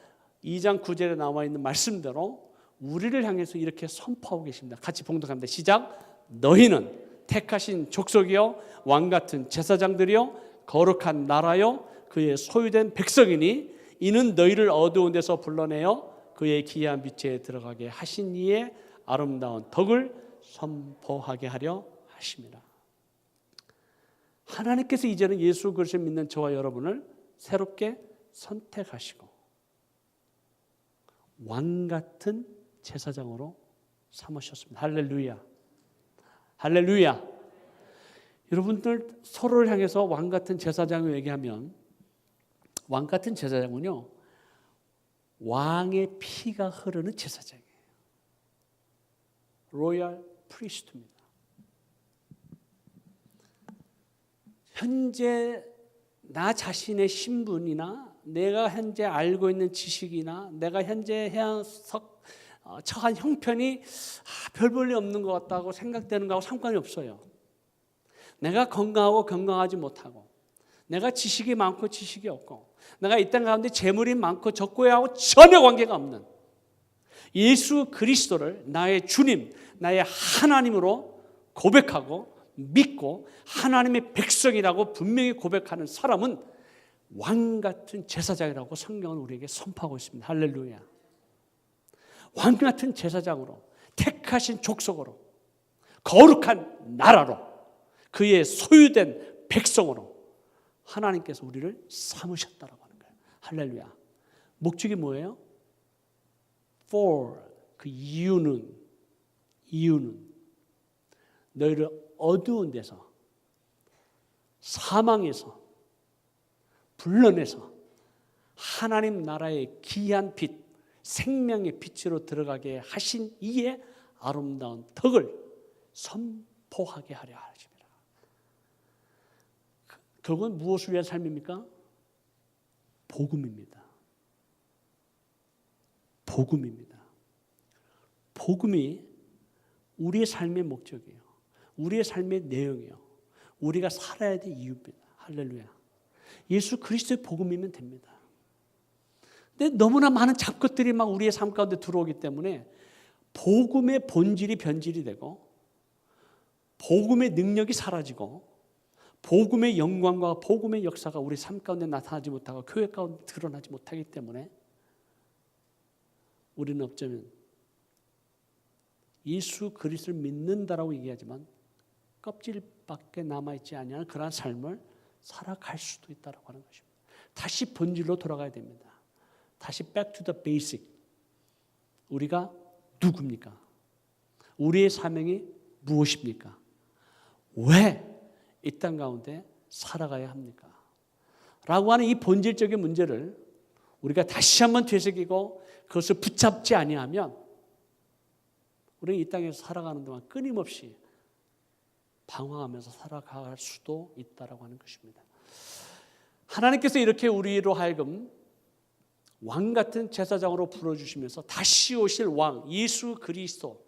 2장 9절에 나와 있는 말씀대로 우리를 향해서 이렇게 선포하고 계십니다. 같이 봉독합니다. 시작. 너희는 택하신 족속이요 왕같은 제사장들이요 거룩한 나라요 그의 소유된 백성이니 이는 너희를 어두운 데서 불러내어 그의 기이한 빛에 들어가게 하신 이의 아름다운 덕을 선포하게 하려 하심이라. 하나님께서 이제는 예수 그리스도를 믿는 저와 여러분을 새롭게 선택하시고 왕같은 제사장으로 삼으셨습니다. 할렐루야. 할렐루야. 여러분들 서로를 향해서 왕 같은 제사장을 얘기하면 왕 같은 제사장은요, 왕의 피가 흐르는 제사장이에요. 로얄 프리스트입니다. 현재 나 자신의 신분이나 내가 현재 알고 있는 지식이나 내가 현재 처한 형편이 별 볼일 없는 것 같다고 생각되는 거하고 상관이 없어요. 내가 건강하고 건강하지 못하고, 내가 지식이 많고 지식이 없고, 내가 이 땅 가운데 재물이 많고 적고하고 전혀 관계가 없는 예수 그리스도를 나의 주님, 나의 하나님으로 고백하고 믿고 하나님의 백성이라고 분명히 고백하는 사람은 왕 같은 제사장이라고 성경은 우리에게 선포하고 있습니다. 할렐루야. 왕 같은 제사장으로, 택하신 족속으로, 거룩한 나라로, 그의 소유된 백성으로 하나님께서 우리를 삼으셨다라고 하는 거예요. 할렐루야. 목적이 뭐예요? For, 그 이유는 너희를 어두운 데서, 사망에서 불러내서 하나님 나라의 귀한 빛, 생명의 빛으로 들어가게 하신 이의 아름다운 덕을 선포하게 하려 하십니다. 그건 무엇을 위한 삶입니까? 복음입니다. 복음입니다. 복음이 우리의 삶의 목적이에요. 우리의 삶의 내용이에요. 우리가 살아야 될 이유입니다. 할렐루야. 예수 그리스도의 복음이면 됩니다. 근데 너무나 많은 잡것들이 막 우리의 삶 가운데 들어오기 때문에 복음의 본질이 변질이 되고, 복음의 능력이 사라지고, 복음의 영광과 복음의 역사가 우리 삶 가운데 나타나지 못하고 교회 가운데 드러나지 못하기 때문에 우리는 어쩌면 예수 그리스도를 믿는다라고 얘기하지만 껍질밖에 남아있지 않은 그러한 삶을 살아갈 수도 있다고 하는 것입니다. 다시 본질로 돌아가야 됩니다. 다시 back to the basic. 우리가 누굽니까? 우리의 사명이 무엇입니까? 왜 이 땅 가운데 살아가야 합니까? 라고 하는 이 본질적인 문제를 우리가 다시 한번 되새기고 그것을 붙잡지 아니하면 우리는 이 땅에서 살아가는 동안 끊임없이 방황하면서 살아갈 수도 있다라고 하는 것입니다. 하나님께서 이렇게 우리로 하여금 왕 같은 제사장으로 불러주시면서 다시 오실 왕 예수 그리스도,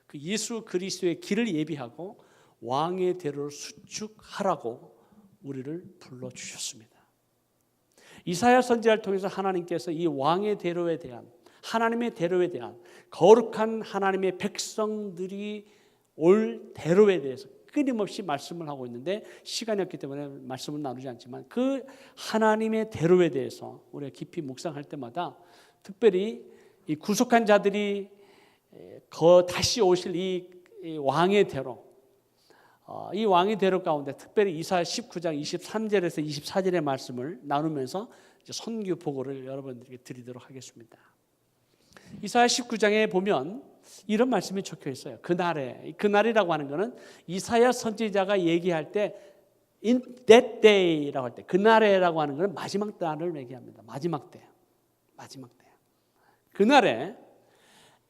그 예수 그리스도의 길을 예비하고 왕의 대로를 수축하라고 우리를 불러주셨습니다. 이사야 선지자를 통해서 하나님께서 이 왕의 대로에 대한, 하나님의 대로에 대한, 거룩한 하나님의 백성들이 올 대로에 대해서 끊임없이 말씀을 하고 있는데 시간이 없기 때문에 말씀을 나누지 않지만 그 하나님의 대로에 대해서 우리가 깊이 묵상할 때마다 특별히 이 구속한 자들이 다시 오실 이 왕의 대로, 이 왕의 대로 가운데 특별히 이사야 19장 23절에서 24절의 말씀을 나누면서 선교 보고를 여러분들에게 드리도록 하겠습니다. 이사야 19장에 보면 이런 말씀이 적혀 있어요. 그날이라고 하는 것은 이사야 선지자가 얘기할 때 in that day라고 할 때, 그날에라고 하는 것은 마지막 날을 얘기합니다. 마지막 때. 그날에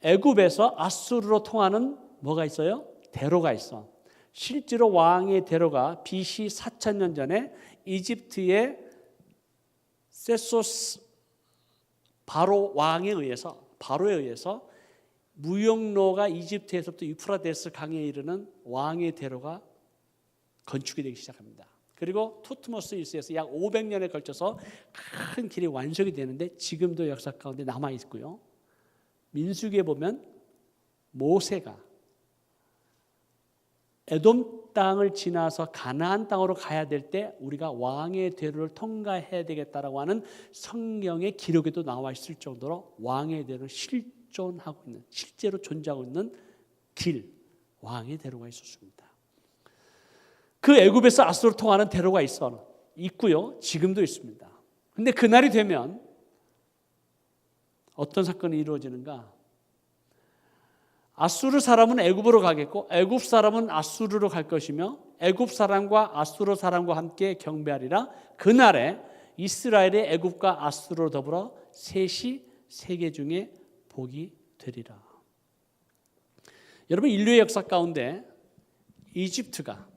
애굽에서 아수르로 통하는 뭐가 있어요? 대로가 있어. 실제로 왕의 대로가 BC 4000년 전에 이집트의 세소스 바로 왕에 의해서, 바로에 의해서 무역로가 이집트에서부터 유프라데스 강에 이르는 왕의 대로가 건축이 되기 시작합니다. 그리고 투트모스 1세에서 약 500년에 걸쳐서 큰 길이 완성이 되는데 지금도 역사 가운데 남아 있고요. 민수기에 보면 모세가 에돔 땅을 지나서 가나안 땅으로 가야 될 때 우리가 왕의 대로를 통과해야 되겠다라고 하는 성경의 기록에도 나와 있을 정도로 왕의 대로를 실존하고 있는, 실제로 존재하고 있는 길, 왕의 대로가 있었습니다. 그 애굽에서 아수르로 통하는 대로가 있고요. 지금도 있습니다. 그런데 그날이 되면 어떤 사건이 이루어지는가? 아수르 사람은 애굽으로 가겠고 애굽 사람은 아수르로 갈 것이며 애굽 사람과 아수르 사람과 함께 경배하리라. 그날에 이스라엘의 애굽과 아수르로 더불어 셋이 세계 중에 복이 되리라. 여러분, 인류의 역사 가운데 이집트가,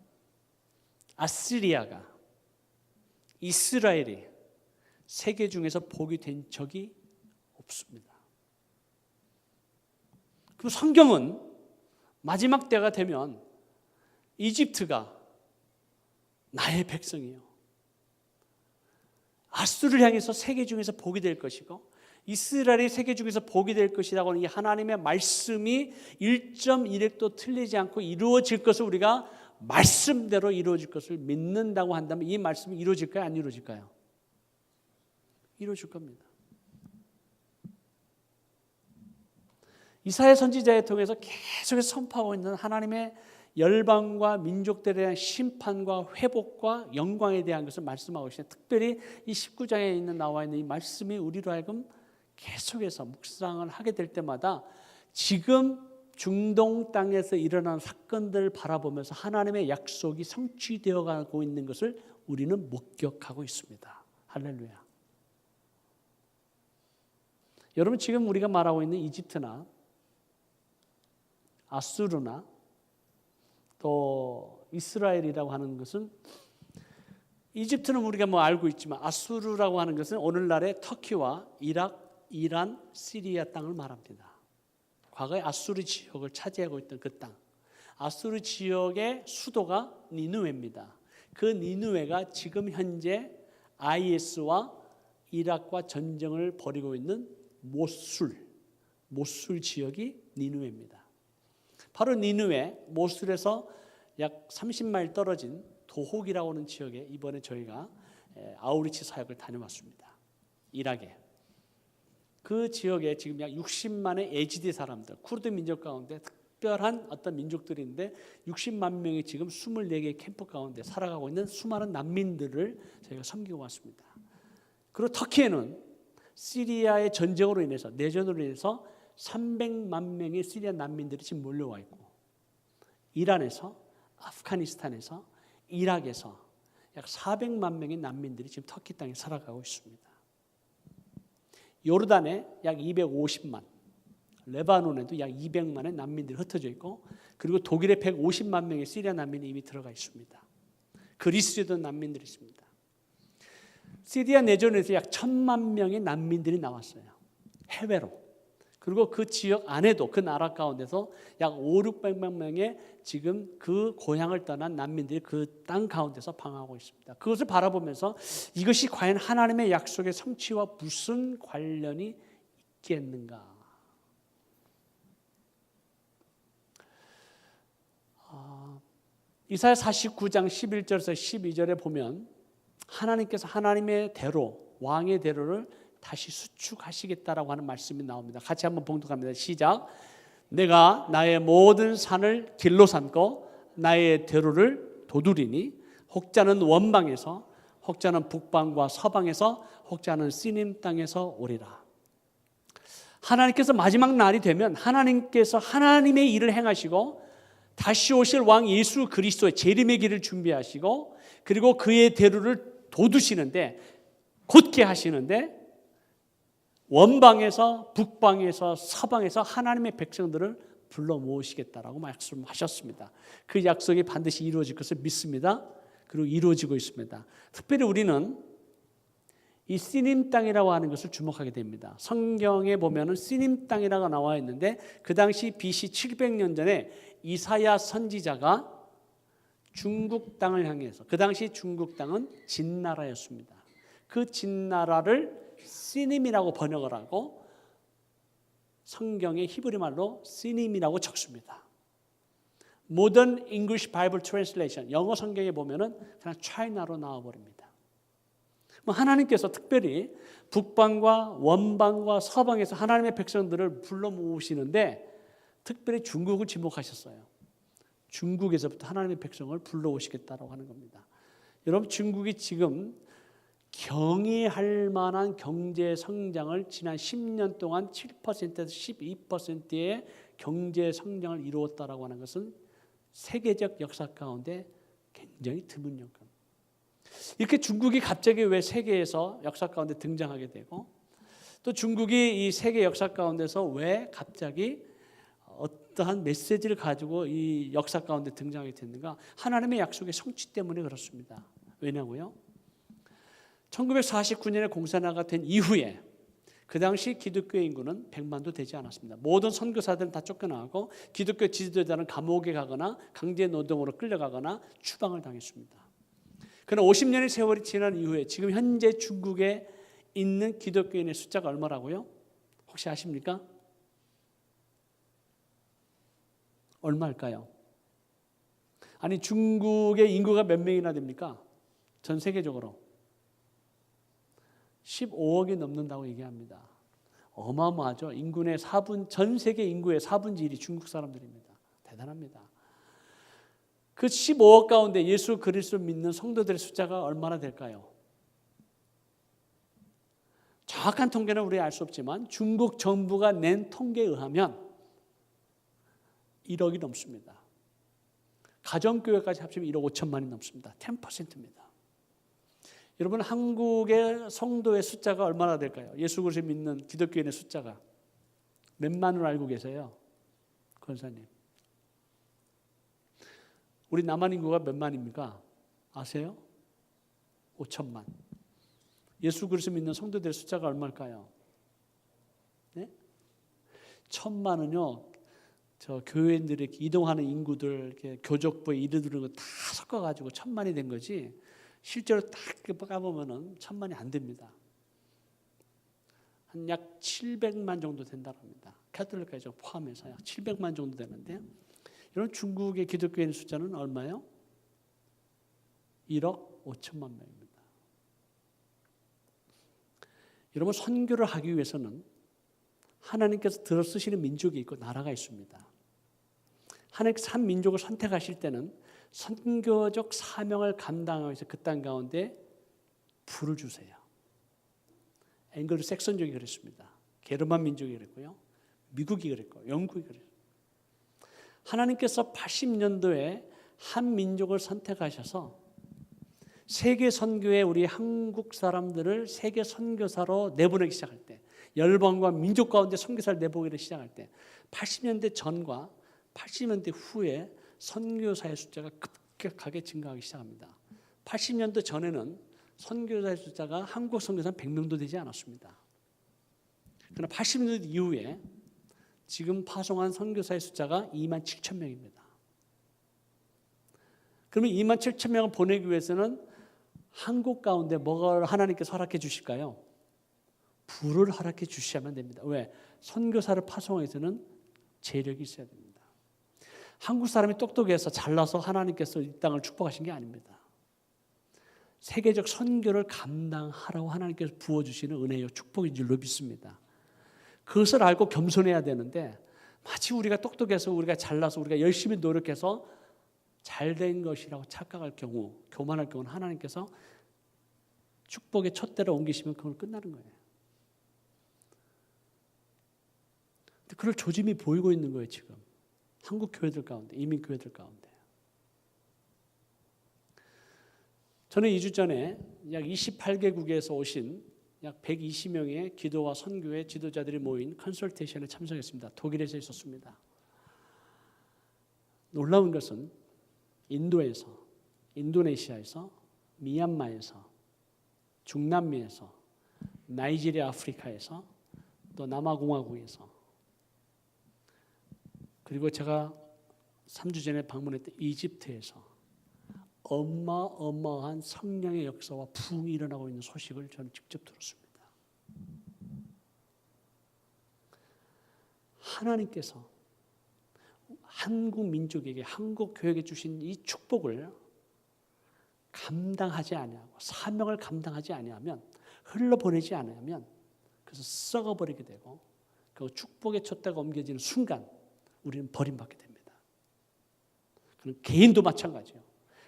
아시리아가, 이스라엘이 세계 중에서 복이 된 적이 없습니다. 그럼 성경은 마지막 때가 되면 이집트가 나의 백성이요, 아수르를 향해서 세계 중에서 복이 될 것이고 이스라엘이 세계 중에서 복이 될 것이라고 하는 이 하나님의 말씀이 1.1획도 틀리지 않고 이루어질 것을 우리가 말씀대로 이루어질 것을 믿는다고 한다면 이 말씀이 이루어질까요? 안 이루어질까요? 이루어질 겁니다. 이사야 선지자를 통해서 계속해서 선포하고 있는 하나님의 열방과 민족들에 대한 심판과 회복과 영광에 대한 것을 말씀하고 계시는, 특별히 이 19장에 있는 나와 있는 이 말씀이 우리로 하여금 계속해서 묵상을 하게 될 때마다 지금 중동 땅에서 일어난 사건들을 바라보면서 하나님의 약속이 성취되어 가고 있는 것을 우리는 목격하고 있습니다. 할렐루야. 여러분, 지금 우리가 말하고 있는 이집트나 아수르나 또 이스라엘이라고 하는 것은, 이집트는 우리가 알고 있지만 아수르라고 하는 것은 오늘날의 터키와 이락, 이란, 시리아 땅을 말합니다. 과거에 아수르 지역을 차지하고 있던 그 땅, 아수르 지역의 수도가 니느웨입니다. 그 니느웨가 지금 현재 IS와 이락과 전쟁을 벌이고 있는 모술 지역이 니느웨입니다. 바로 니느웨, 모술에서 약 30마일 떨어진 도혹이라고 하는 지역에 이번에 저희가 아우리치 사역을 다녀왔습니다. 이락에. 그 지역에 지금 약 60만의 에지디 사람들, 쿠르드 민족 가운데 특별한 어떤 민족들인데 60만 명이 지금 24개의 캠프 가운데 살아가고 있는 수많은 난민들을 저희가 섬기고 왔습니다. 그리고 터키에는 시리아의 전쟁으로 인해서, 내전으로 인해서 300만 명의 시리아 난민들이 지금 몰려와 있고, 이란에서, 아프가니스탄에서, 이락에서 약 400만 명의 난민들이 지금 터키 땅에 살아가고 있습니다. 요르단에 약 250만, 레바논에도 약 200만의 난민들이 흩어져 있고, 그리고 독일에 150만 명의 시리아 난민이 이미 들어가 있습니다. 그리스에도 난민들이 있습니다. 시리아 내전에서 약 1,000만 명의 난민들이 나왔어요. 해외로. 그리고 그 지역 안에도, 그 나라 가운데서 약 500~600만 명의 지금 그 고향을 떠난 난민들이 그 땅 가운데서 방황하고 있습니다. 그것을 바라보면서 이것이 과연 하나님의 약속의 성취와 무슨 관련이 있겠는가? 이사야 49장 11절에서 12절에 보면 하나님께서 하나님의 대로, 왕의 대로를 다시 수축하시겠다라고 하는 말씀이 나옵니다. 같이 한번 봉독합니다. 시작. 내가 나의 모든 산을 길로 삼고 나의 대로를 도두리니 혹자는 원방에서, 혹자는 북방과 서방에서, 혹자는 시님 땅에서 오리라. 하나님께서 마지막 날이 되면 하나님께서 하나님의 일을 행하시고 다시 오실 왕 예수 그리스도의 재림의 길을 준비하시고, 그리고 그의 대로를 돋우시는데, 곧게 하시는데, 원방에서 북방에서 서방에서 하나님의 백성들을 불러 모으시겠다라고 말씀하셨습니다. 그 약속이 반드시 이루어질 것을 믿습니다. 그리고 이루어지고 있습니다. 특별히 우리는 이 시님 땅이라고 하는 것을 주목하게 됩니다. 성경에 보면은 시님 땅이라고 나와 있는데, 그 당시 BC 700년 전에 이사야 선지자가 중국 땅을 향해서, 그 당시 중국 땅은 진나라였습니다. 그 진나라를 시님이라고 번역을 하고 성경의 히브리 말로 시님이라고 적습니다. Modern English Bible Translation, 영어 성경에 보면은 그냥 차이나로 나와버립니다. 하나님께서 특별히 북방과 원방과 서방에서 하나님의 백성들을 불러 모으시는데 특별히 중국을 지목하셨어요. 중국에서부터 하나님의 백성을 불러 오시겠다고 하는 겁니다. 여러분, 중국이 지금 경이할 만한 경제 성장을 지난 10년 동안 7%에서 12%의 경제 성장을 이루었다라고 하는 것은 세계적 역사 가운데 굉장히 드문 영광. 이렇게 중국이 갑자기 왜 세계에서 역사 가운데 등장하게 되고, 또 중국이 이 세계 역사 가운데서 왜 갑자기 어떠한 메시지를 가지고 이 역사 가운데 등장하게 됐는가? 하나님의 약속의 성취 때문에 그렇습니다. 왜냐고요? 1949년에 공산화가 된 이후에 그 당시 기독교 인구는 100만도 되지 않았습니다. 모든 선교사들은 다 쫓겨나고 기독교 지도자는 감옥에 가거나 강제 노동으로 끌려가거나 추방을 당했습니다. 그러나 50년의 세월이 지난 이후에 지금 현재 중국에 있는 기독교인의 숫자가 얼마라고요? 혹시 아십니까? 얼마일까요? 아니, 중국의 인구가 몇 명이나 됩니까? 전 세계적으로 15억이 넘는다고 얘기합니다. 어마어마하죠. 인구의 전 세계 인구의 4분의 1이 중국 사람들입니다. 대단합니다. 그 15억 가운데 예수 그리스도를 믿는 성도들의 숫자가 얼마나 될까요? 정확한 통계는 우리 알 수 없지만 중국 정부가 낸 통계에 의하면 1억이 넘습니다. 가정교회까지 합치면 1억 5천만이 넘습니다. 10%입니다. 여러분, 한국의 성도의 숫자가 얼마나 될까요? 예수 그리스도를 믿는 기독교인의 숫자가 몇만으로 알고 계세요? 권사님. 우리 남한 인구가 몇만입니까? 아세요? 5천만. 예수 그리스도 믿는 성도들의 숫자가 얼마일까요? 네? 1,000만은요, 저 교회인들이 이동하는 인구들, 이렇게 교족부에 이르드는 거 다 섞어가지고 1,000만이 된 거지, 실제로 딱 까보면은 1,000만이 안 됩니다. 한 약 700만 정도 된다고 합니다. 캐톨릭까지 포함해서 약 700만 정도 되는데, 이런 중국의 기독교인 숫자는 얼마요? 1억 5천만 명입니다. 여러분, 선교를 하기 위해서는 하나님께서 들어쓰시는 민족이 있고 나라가 있습니다. 하나님께서 한 민족을 선택하실 때는 선교적 사명을 감당하기 위해서 그 땅 가운데 불을 주세요. 앵글로 섹선족이 그랬습니다. 게르만 민족이 그랬고요. 미국이 그랬고 영국이 그랬어요. 하나님께서 80년도에 한 민족을 선택하셔서 세계 선교에 우리 한국 사람들을 세계 선교사로 내보내기 시작할 때, 열방과 민족 가운데 선교사를 내보내기 시작할 때 80년대 전과 80년대 후에 선교사의 숫자가 급격하게 증가하기 시작합니다. 80년대 전에는 선교사의 숫자가 한국 선교사는 100명도 되지 않았습니다. 그러나 80년대 이후에 지금 파송한 선교사의 숫자가 27,000명입니다. 그러면 27,000명을 보내기 위해서는 한국 가운데 뭐가 하나님께서 허락해 주실까요? 불을 허락해 주셔야만 됩니다. 왜? 선교사를 파송하기 위해서는 재력이 있어야 됩니다. 한국 사람이 똑똑해서 잘나서 하나님께서 이 땅을 축복하신 게 아닙니다. 세계적 선교를 감당하라고 하나님께서 부어주시는 은혜요 축복인 줄로 믿습니다. 그것을 알고 겸손해야 되는데, 마치 우리가 똑똑해서 우리가 잘나서 우리가 열심히 노력해서 잘된 것이라고 착각할 경우, 교만할 경우는 하나님께서 축복의 촛대로 옮기시면 그걸 끝나는 거예요. 근데 그럴 조짐이 보이고 있는 거예요, 지금. 한국 교회들 가운데, 이민 교회들 가운데. 저는 2주 전에 약 28개국에서 오신 약 120명의 기도와 선교의 지도자들이 모인 컨설테이션에 참석했습니다. 독일에서 있었습니다. 놀라운 것은 인도에서, 인도네시아에서, 미얀마에서, 중남미에서, 나이지리아 아프리카에서, 또 남아공화국에서, 그리고 제가 3주 전에 방문했던 이집트에서 어마어마한 성령의 역사와 부흥이 일어나고 있는 소식을 저는 직접 들었습니다. 하나님께서 한국 민족에게, 한국 교회에게 주신 이 축복을 감당하지 아니하고, 사명을 감당하지 아니하면, 흘러보내지 않으면 그래서 썩어버리게 되고, 그 축복의 촛대가 옮겨지는 순간 우리는 버림받게 됩니다. 그럼 개인도 마찬가지예요.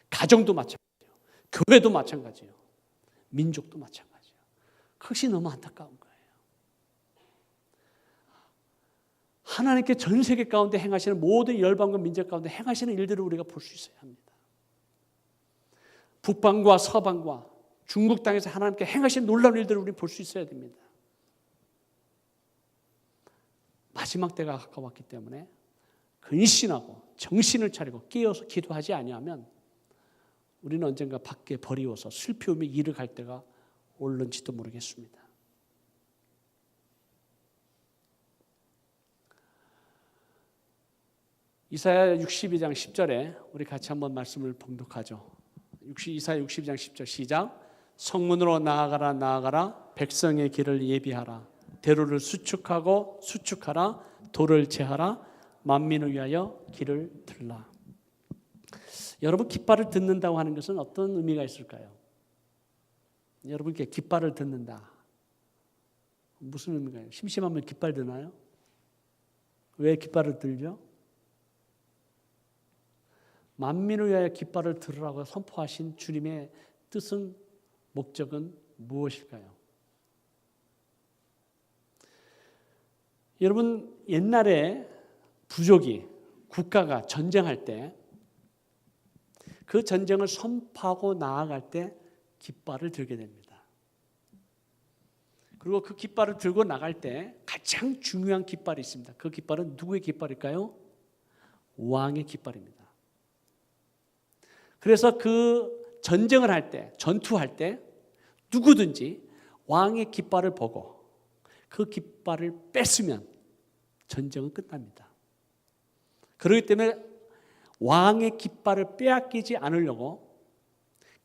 가정도 마찬가지예요. 교회도 마찬가지예요. 민족도 마찬가지예요. 그것이 너무 안타까운 거예요. 하나님께 전 세계 가운데 행하시는 모든 열방과 민족 가운데 행하시는 일들을 우리가 볼 수 있어야 합니다. 북방과 서방과 중국 땅에서 하나님께 행하신 놀라운 일들을 우리는 볼 수 있어야 됩니다. 마지막 때가 가까웠기 때문에 근신하고 정신을 차리고 깨어서 기도하지 아니하면 우리는 언젠가 밖에 버리워서 슬피우며 일을 갈 때가 올는지도 모르겠습니다. 이사야 62장 10절에 우리 같이 한번 말씀을 봉독하죠. 이사야 62장 10절 시작. 성문으로 나아가라 나아가라 백성의 길을 예비하라 대로를 수축하라 돌을 제하라 만민을 위하여 길을 들라. 여러분 깃발을 듣는다고 하는 것은 어떤 의미가 있을까요? 여러분께 깃발을 듣는다. 무슨 의미가요? 심심하면 깃발 드나요? 왜 깃발을 들죠? 만민을 위하여 깃발을 들으라고 선포하신 주님의 뜻은 목적은 무엇일까요? 여러분 옛날에 부족이 국가가 전쟁할 때 그 전쟁을 선포하고 나아갈 때 깃발을 들게 됩니다. 그리고 그 깃발을 들고 나갈 때 가장 중요한 깃발이 있습니다. 그 깃발은 누구의 깃발일까요? 왕의 깃발입니다. 그래서 그 전쟁을 할 때, 전투할 때 누구든지 왕의 깃발을 보고 그 깃발을 뺐으면 전쟁은 끝납니다. 그렇기 때문에 왕의 깃발을 빼앗기지 않으려고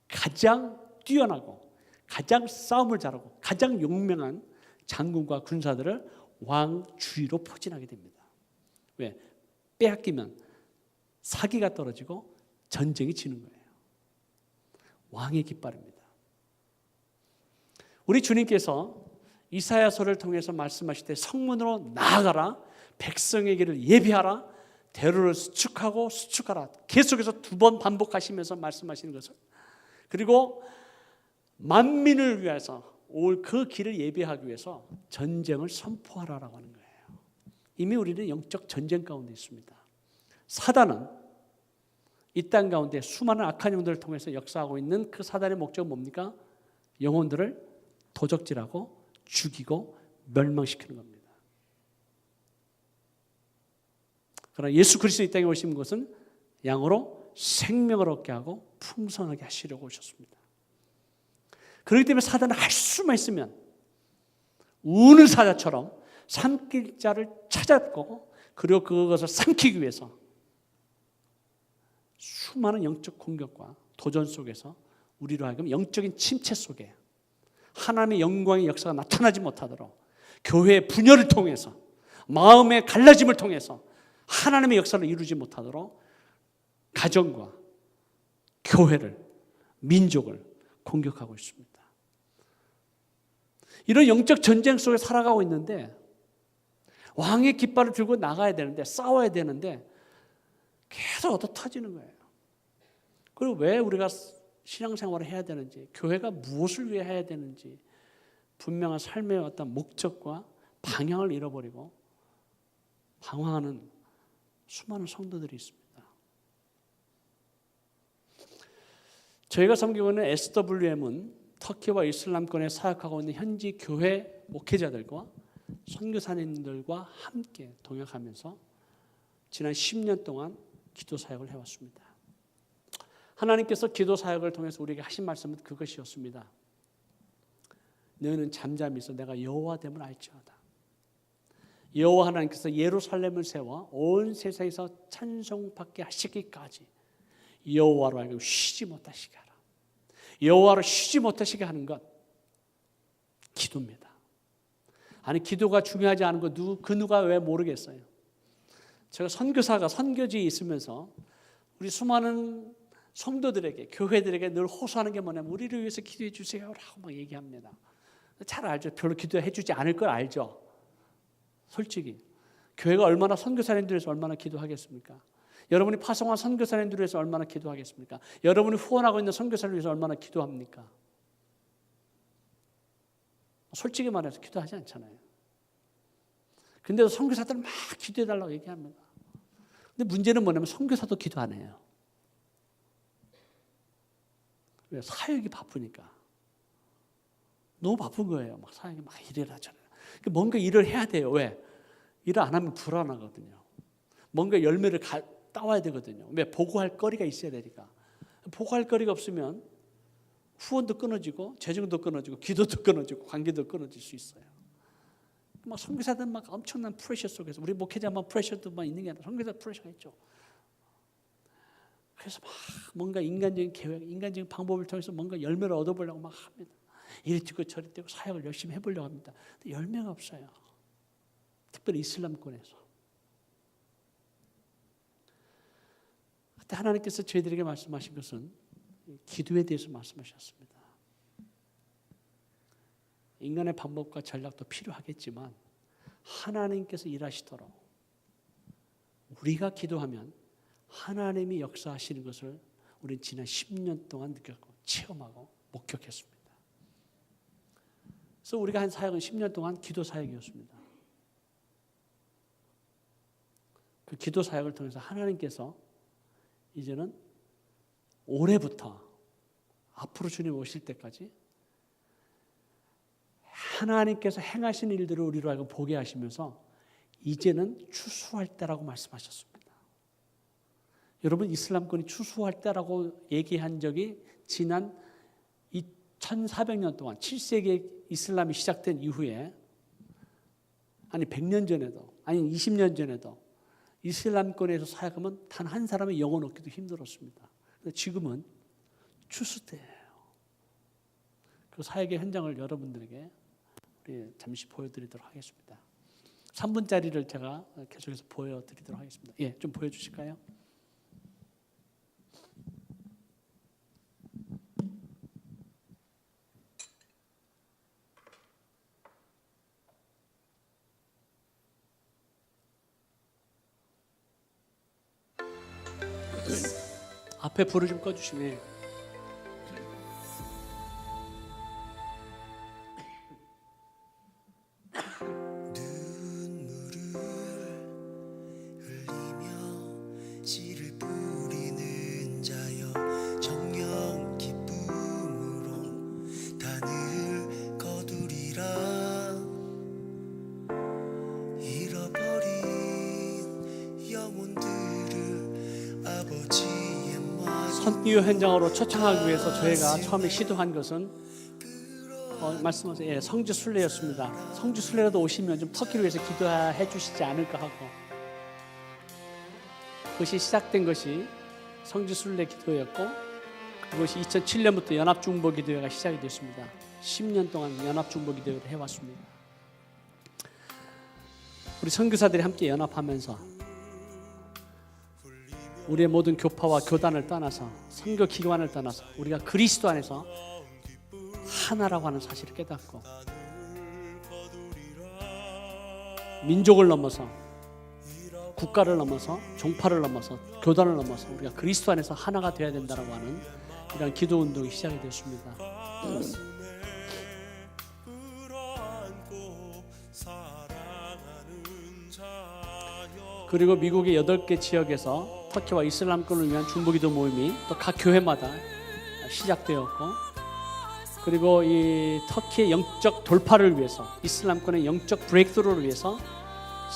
가장 뛰어나고 가장 싸움을 잘하고 가장 용맹한 장군과 군사들을 왕 주위로 포진하게 됩니다. 왜? 빼앗기면 사기가 떨어지고 전쟁이 지는 거예요. 왕의 깃발입니다. 우리 주님께서 이사야서를 통해서 말씀하실 때 성문으로 나아가라 백성의 길을 예비하라 대로를 수축하라 계속해서 2번 반복하시면서 말씀하시는 것은 그리고 만민을 위해서 올 그 길을 예비하기 위해서 전쟁을 선포하라라고 하는 거예요. 이미 우리는 영적 전쟁 가운데 있습니다. 사단은 이 땅 가운데 수많은 악한 영들을 통해서 역사하고 있는 그 사단의 목적은 뭡니까? 영혼들을 도적질하고 죽이고 멸망시키는 겁니다. 그러나 예수 그리스도 이 땅에 오신 것은 양으로 생명을 얻게 하고 풍성하게 하시려고 오셨습니다. 그렇기 때문에 사단은 할 수만 있으면 우는 사자처럼 삼킬 자를 찾았고 그리고 그것을 삼키기 위해서 수많은 영적 공격과 도전 속에서 우리로 하여금 영적인 침체 속에 하나님의 영광의 역사가 나타나지 못하도록 교회의 분열을 통해서 마음의 갈라짐을 통해서 하나님의 역사를 이루지 못하도록 가정과 교회를 민족을 공격하고 있습니다. 이런 영적 전쟁 속에 살아가고 있는데 왕의 깃발을 들고 나가야 되는데 싸워야 되는데 계속 얻어 터지는 거예요. 그리고 왜 우리가 신앙생활을 해야 되는지 교회가 무엇을 위해 해야 되는지 분명한 삶의 어떤 목적과 방향을 잃어버리고 방황하는 수많은 성도들이 있습니다. 저희가 섬기고 있는 SWM은 터키와 이슬람권에 사역하고 있는 현지 교회 목회자들과 선교사님들과 함께 동역하면서 지난 10년 동안 기도 사역을 해왔습니다. 하나님께서 기도 사역을 통해서 우리에게 하신 말씀은 그것이었습니다. 너희는 잠잠히 있어 내가 여호와됨을 알지어다. 여호와 하나님께서 예루살렘을 세워 온 세상에서 찬송받게 하시기까지 여호와로 하여금 쉬지 못하시게 하라. 여호와로 쉬지 못하시게 하는 것 기도입니다. 아니 기도가 중요하지 않은 거 누가 왜 모르겠어요. 제가 선교지에 있으면서 우리 수많은 성도들에게 교회들에게 늘 호소하는 게 뭐냐면 우리를 위해서 기도해 주세요라고 막 얘기합니다. 잘 알죠. 별로 기도해 주지 않을 걸 알죠. 솔직히 교회가 얼마나 선교사님들 위해서 얼마나 기도하겠습니까? 여러분이 파송한 선교사님들 위해서 얼마나 기도하겠습니까? 여러분이 후원하고 있는 선교사를 위해서 얼마나 기도합니까? 솔직히 말해서 기도하지 않잖아요. 근데도 선교사들은 막 기도해달라고 얘기합니다. 근데 문제는 뭐냐면 선교사도 기도 안 해요. 왜? 사역이 바쁘니까. 너무 바쁜 거예요. 막 사역이 막 일을 하잖아요. 뭔가 일을 해야 돼요. 왜? 일을 안 하면 불안하거든요. 뭔가 열매를 따와야 되거든요. 왜? 보고할 거리가 있어야 되니까. 보고할 거리가 없으면 후원도 끊어지고 재정도 끊어지고 기도도 끊어지고 관계도 끊어질 수 있어요. 막 선교사들은 막 엄청난 프레셔 속에서, 우리 목회자만 프레셔도만 있는 게 아니라 선교사 프레셔가 있죠. 그래서 막 뭔가 인간적인 계획, 인간적인 방법을 통해서 뭔가 열매를 얻어보려고 막 합니다. 이리 뛰고 저리 뛰고 사역을 열심히 해보려고 합니다. 근데 열매가 없어요. 특별히 이슬람권에서. 그때 하나님께서 저희들에게 말씀하신 것은 기도에 대해서 말씀하셨습니다. 인간의 방법과 전략도 필요하겠지만 하나님께서 일하시도록 우리가 기도하면 하나님이 역사하시는 것을 우리는 지난 10년 동안 느꼈고 체험하고 목격했습니다. 그래서 우리가 한 사역은 10년 동안 기도 사역이었습니다. 그 기도 사역을 통해서 하나님께서 이제는 올해부터 앞으로 주님 오실 때까지 하나님께서 행하신 일들을 우리로 하여금 보게 하시면서 이제는 추수할 때라고 말씀하셨습니다. 여러분, 이슬람권이 추수할 때라고 얘기한 적이 지난 1400년 동안 7세기에 이슬람이 시작된 이후에, 아니 100년 전에도, 아니 20년 전에도 이슬람권에서 사역하면 단 한 사람의 영혼 얻기도 힘들었습니다. 그런데 지금은 추수 때예요. 그 사역의 현장을 여러분들에게 우리 잠시 보여드리도록 하겠습니다. 3분짜리를 제가 계속해서 보여드리도록 하겠습니다. 예, 좀 보여주실까요? 앞에 불을 좀 꺼주시면. 선교 현장으로 초청하기 위해서 저희가 처음에 시도한 것은 말씀하세요. 예, 성지 순례였습니다. 성지 순례라도 오시면 좀 터키를 위해서 기도해 주시지 않을까 하고, 그것이 시작된 것이 성지 순례 기도였고, 그것이 2007년부터 연합중보 기도회가 시작이 됐습니다. 10년 동안 연합중보 기도회를 해왔습니다. 우리 선교사들이 함께 연합하면서 우리의 모든 교파와 교단을 떠나서, 선교 기관을 떠나서 우리가 그리스도 안에서 하나라고 하는 사실을 깨닫고, 민족을 넘어서, 국가를 넘어서, 종파를 넘어서, 교단을 넘어서 우리가 그리스도 안에서 하나가 되어야 된다고 하는 이런 기도 운동이 시작이 됐습니다. 그리고 미국의 8개 지역에서 터키와 이슬람권을 위한 중보기도 모임이 또 각 교회마다 시작되었고, 그리고 이 터키의 영적 돌파를 위해서, 이슬람권의 영적 브레이크스루를 위해서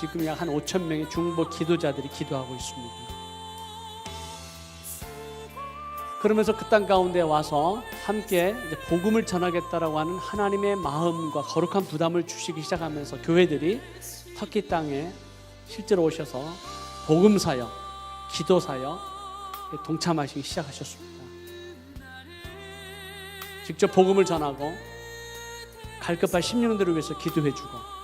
지금 약 한 5천 명의 중보 기도자들이 기도하고 있습니다. 그러면서 그 땅 가운데 와서 함께 이제 복음을 전하겠다라고 하는 하나님의 마음과 거룩한 부담을 주시기 시작하면서 교회들이 터키 땅에 실제로 오셔서 복음 사역, 기도 사역 동참하시기 시작하셨습니다. 직접 복음을 전하고 갈급한 심령들을 위해서 기도해주고,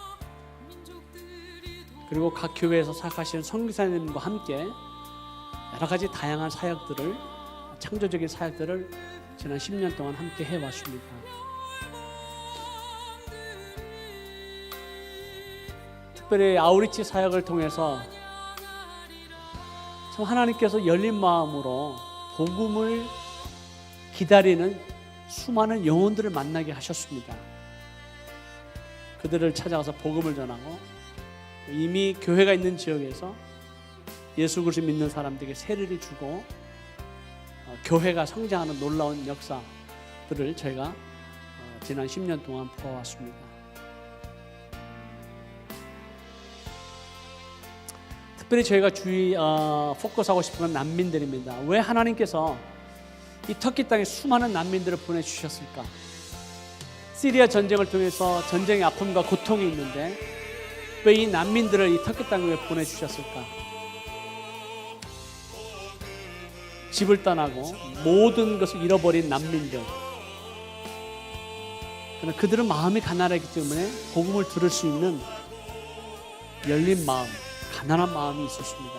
그리고 각 교회에서 사역하시는 선교사님과 함께 여러 가지 다양한 사역들을, 창조적인 사역들을 지난 10년 동안 함께 해왔습니다. 특별히 아우리치 사역을 통해서 참 하나님께서 열린 마음으로 복음을 기다리는 수많은 영혼들을 만나게 하셨습니다. 그들을 찾아가서 복음을 전하고 이미 교회가 있는 지역에서 예수 그리스도 믿는 사람들에게 세례를 주고 교회가 성장하는 놀라운 역사들을 저희가 지난 10년 동안 보아왔습니다. 특별히 저희가 포커스하고 싶은 건 난민들입니다. 왜 하나님께서 이 터키 땅에 수많은 난민들을 보내주셨을까? 시리아 전쟁을 통해서 전쟁의 아픔과 고통이 있는데 왜 이 난민들을 이 터키 땅에 왜 보내주셨을까? 집을 떠나고 모든 것을 잃어버린 난민들. 그러나 그들은 마음이 가난하기 때문에 복음을 들을 수 있는 열린 마음, 가난한 마음이 있었습니다.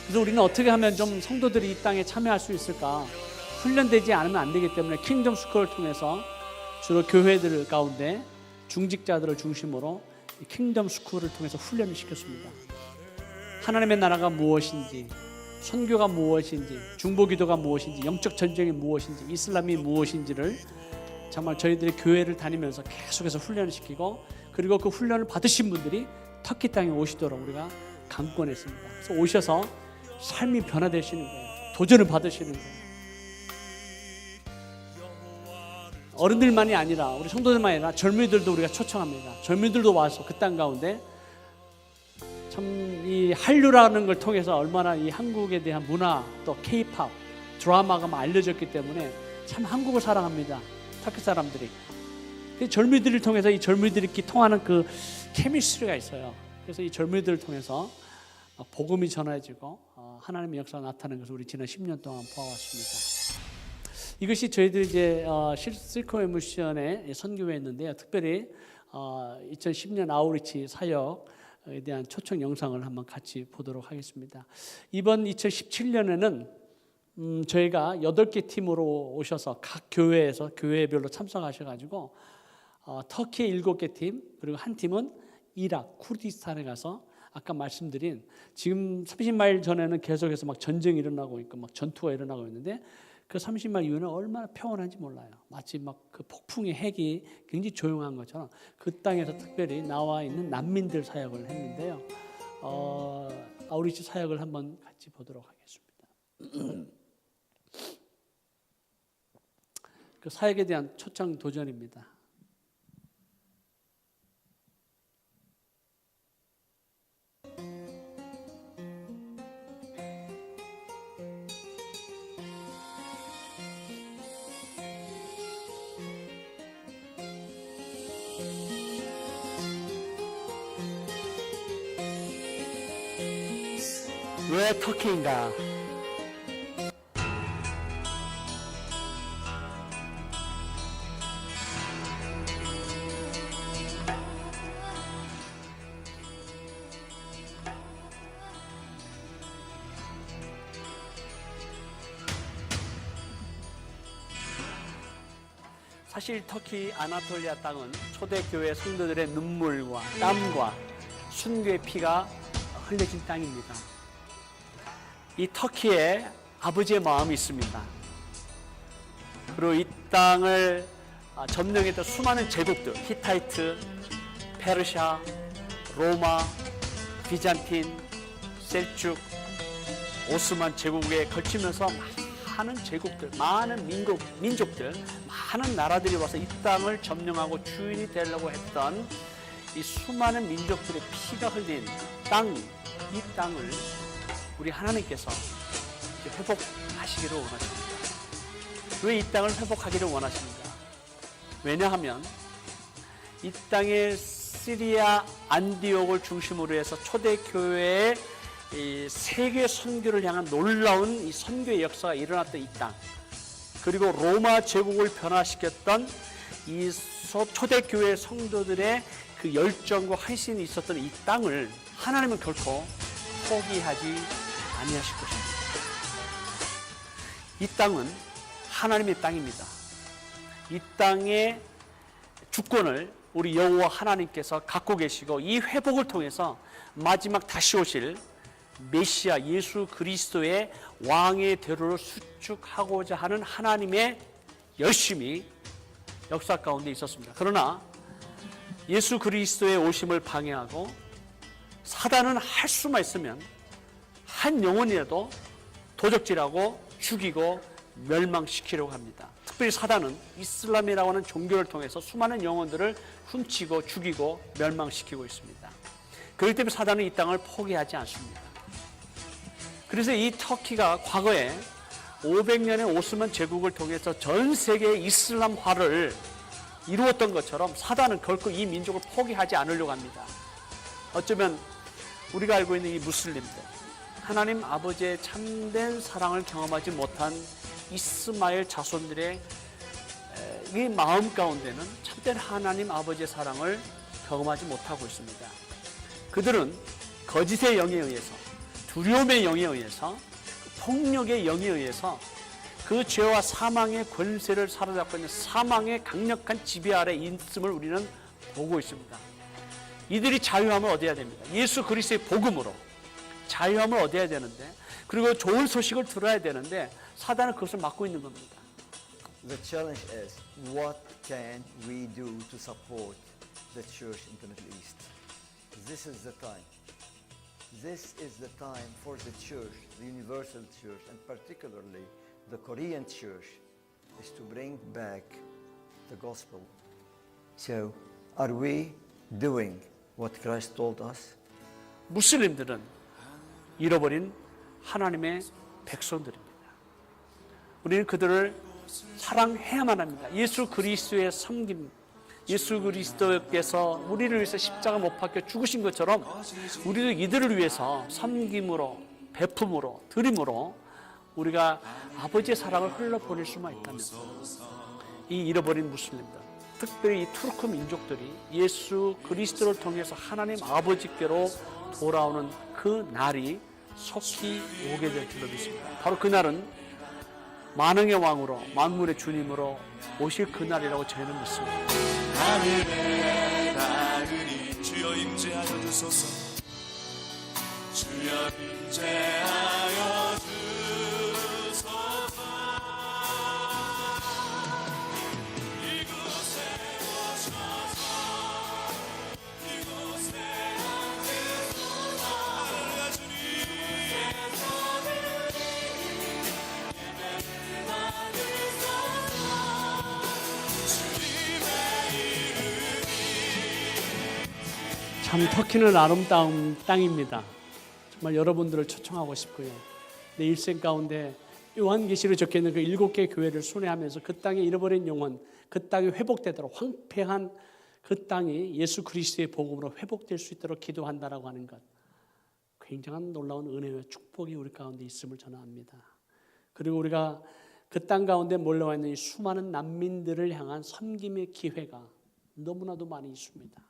그래서 우리는 어떻게 하면 좀 성도들이 이 땅에 참여할 수 있을까? 훈련되지 않으면 안 되기 때문에 킹덤 스쿨을 통해서 주로 교회들 가운데 중직자들을 중심으로 킹덤 스쿨을 통해서 훈련을 시켰습니다. 하나님의 나라가 무엇인지, 선교가 무엇인지, 중보기도가 무엇인지, 영적 전쟁이 무엇인지, 이슬람이 무엇인지를 정말 저희들이 교회를 다니면서 계속해서 훈련을 시키고, 그리고 그 훈련을 받으신 분들이 터키 땅에 오시도록 우리가 강권했습니다. 그래서 오셔서 삶이 변화되시는 거예요. 도전을 받으시는 거예요. 어른들만이 아니라 우리 성도들만이 아니라 젊은이들도 우리가 초청합니다. 젊은이들도 와서 그 땅 가운데 참 이 한류라는 걸 통해서 얼마나 이 한국에 대한 문화 또 K-팝 드라마가 알려졌기 때문에 참 한국을 사랑합니다. 터키 사람들이. 젊은이들을 통해서 이 젊은이들끼리 통하는 그 케미스트리가 있어요. 그래서 이 젊은이들을 통해서 복음이 전해지고 하나님의 역사가 나타나는 것을 우리 지난 10년 동안 보아왔습니다. 이것이 저희들이 이제 실코엠 미션에 선교회였는데요. 특별히 2010년 아우리치 사역에 대한 초청 영상을 한번 같이 보도록 하겠습니다. 이번 2017년에는 저희가 8개 팀으로 오셔서 각 교회에서 교회별로 참석하셔가지고 터키의 7개 팀, 그리고 한 팀은 이락, 쿠르디스탄에 가서 아까 말씀드린 지금 30마일 전에는 계속해서 막 전쟁이 일어나고 있고 막 전투가 일어나고 있는데 그 30마일 이후는 얼마나 평온한지 몰라요. 마치 막 그 폭풍의 핵이 굉장히 조용한 것처럼 그 땅에서 특별히 나와 있는 난민들 사역을 했는데요. 아우리치 사역을 한번 같이 보도록 하겠습니다. 그 사역에 대한 초청 도전입니다. 왜 터키인가? 사실 터키 아나톨리아 땅은 초대교회 성도들의 눈물과 땀과 순교의 피가 흘려진 땅입니다. 이 터키에 아버지의 마음이 있습니다. 그리고 이 땅을 점령했던 수많은 제국들, 히타이트, 페르시아, 로마, 비잔틴, 셀쭉, 오스만 제국에 걸치면서 많은 제국들, 많은 민족들, 많은 나라들이 와서 이 땅을 점령하고 주인이 되려고 했던 이 수많은 민족들의 피가 흘린 땅, 이 땅을 우리 하나님께서 회복하시기를 원하십니다. 왜 이 땅을 회복하기를 원하십니까? 왜냐하면 이 땅에 시리아 안디옥을 중심으로 해서 초대교회의 이 세계 선교를 향한 놀라운 이 선교의 역사가 일어났던 이 땅, 그리고 로마 제국을 변화시켰던 이 초대교회 성도들의 그 열정과 헌신이 있었던 이 땅을 하나님은 결코 포기하지 아니하실 것입니다. 이 땅은 하나님의 땅입니다. 이 땅의 주권을 우리 여호와 하나님께서 갖고 계시고, 이 회복을 통해서 마지막 다시 오실 메시아 예수 그리스도의 왕의 대로를 수축하고자 하는 하나님의 열심이 역사 가운데 있었습니다. 그러나 예수 그리스도의 오심을 방해하고 사단은 할 수만 있으면 한 영혼이라도 도적질하고 죽이고 멸망시키려고 합니다. 특별히 사단은 이슬람이라고 하는 종교를 통해서 수많은 영혼들을 훔치고 죽이고 멸망시키고 있습니다. 그렇기 때문에 사단은 이 땅을 포기하지 않습니다. 그래서 이 터키가 과거에 500년의 오스만 제국을 통해서 전 세계의 이슬람화를 이루었던 것처럼 사단은 결코 이 민족을 포기하지 않으려고 합니다. 어쩌면 우리가 알고 있는 이 무슬림들, 하나님 아버지의 참된 사랑을 경험하지 못한 이스마엘 자손들의 이 마음 가운데는 참된 하나님 아버지의 사랑을 경험하지 못하고 있습니다. 그들은 거짓의 영에 의해서, 두려움의 영에 의해서, 폭력의 영에 의해서 그 죄와 사망의 권세를 사로잡고 있는 사망의 강력한 지배 아래 있음을 우리는 보고 있습니다. 이들이 자유함을 얻어야 됩니다. 예수 그리스도의 복음으로 자유함을 얻어야 되는데, 그리고 좋은 소식을 들어야 되는데 사단은 그것을 막고 있는 겁니다. The challenge is, what can we do to support the church in the Middle East? This is the time. This is the time for the church, the universal church, and particularly the Korean church, is to bring back the gospel. So, are we doing what Christ told us? 무슬림들은 잃어버린 하나님의 백성들입니다. 우리는 그들을 사랑해야만 합니다. 예수 그리스도의 섬김, 예수 그리스도께서 우리를 위해서 십자가 못 박혀 죽으신 것처럼 우리도 이들을 위해서 섬김으로, 베품으로, 드림으로 우리가 아버지의 사랑을 흘러보낼 수만 있다면, 이 잃어버린 무슬림들, 특별히 이 투르크 민족들이 예수 그리스도를 통해서 하나님 아버지께로 돌아오는 그 날이 속히 오게 될 줄로 믿습니다. 바로 그날은 만왕의 왕으로, 만물의 주님으로 오실 그날이라고 저희는 믿습니다. 하늘에 닿으니 주여 임재하여 주소서. 주여 임재하여 주소서. 이곳에 오셔서 이곳에 앉으소서. 할렐루야 주님. 참 터키는 아름다운 땅입니다. 정말 여러분들을 초청하고 싶고요. 내 일생 가운데 요한계시로 적혀있는 그 7개 교회를 순회하면서 그 땅에 잃어버린 영혼, 그 땅이 회복되도록, 황폐한 그 땅이 예수 그리스도의 복음으로 회복될 수 있도록 기도한다라고 하는 것, 굉장한 놀라운 은혜와 축복이 우리 가운데 있음을 저는 압니다. 그리고 우리가 그 땅 가운데 몰려와 있는 이 수많은 난민들을 향한 섬김의 기회가 너무나도 많이 있습니다.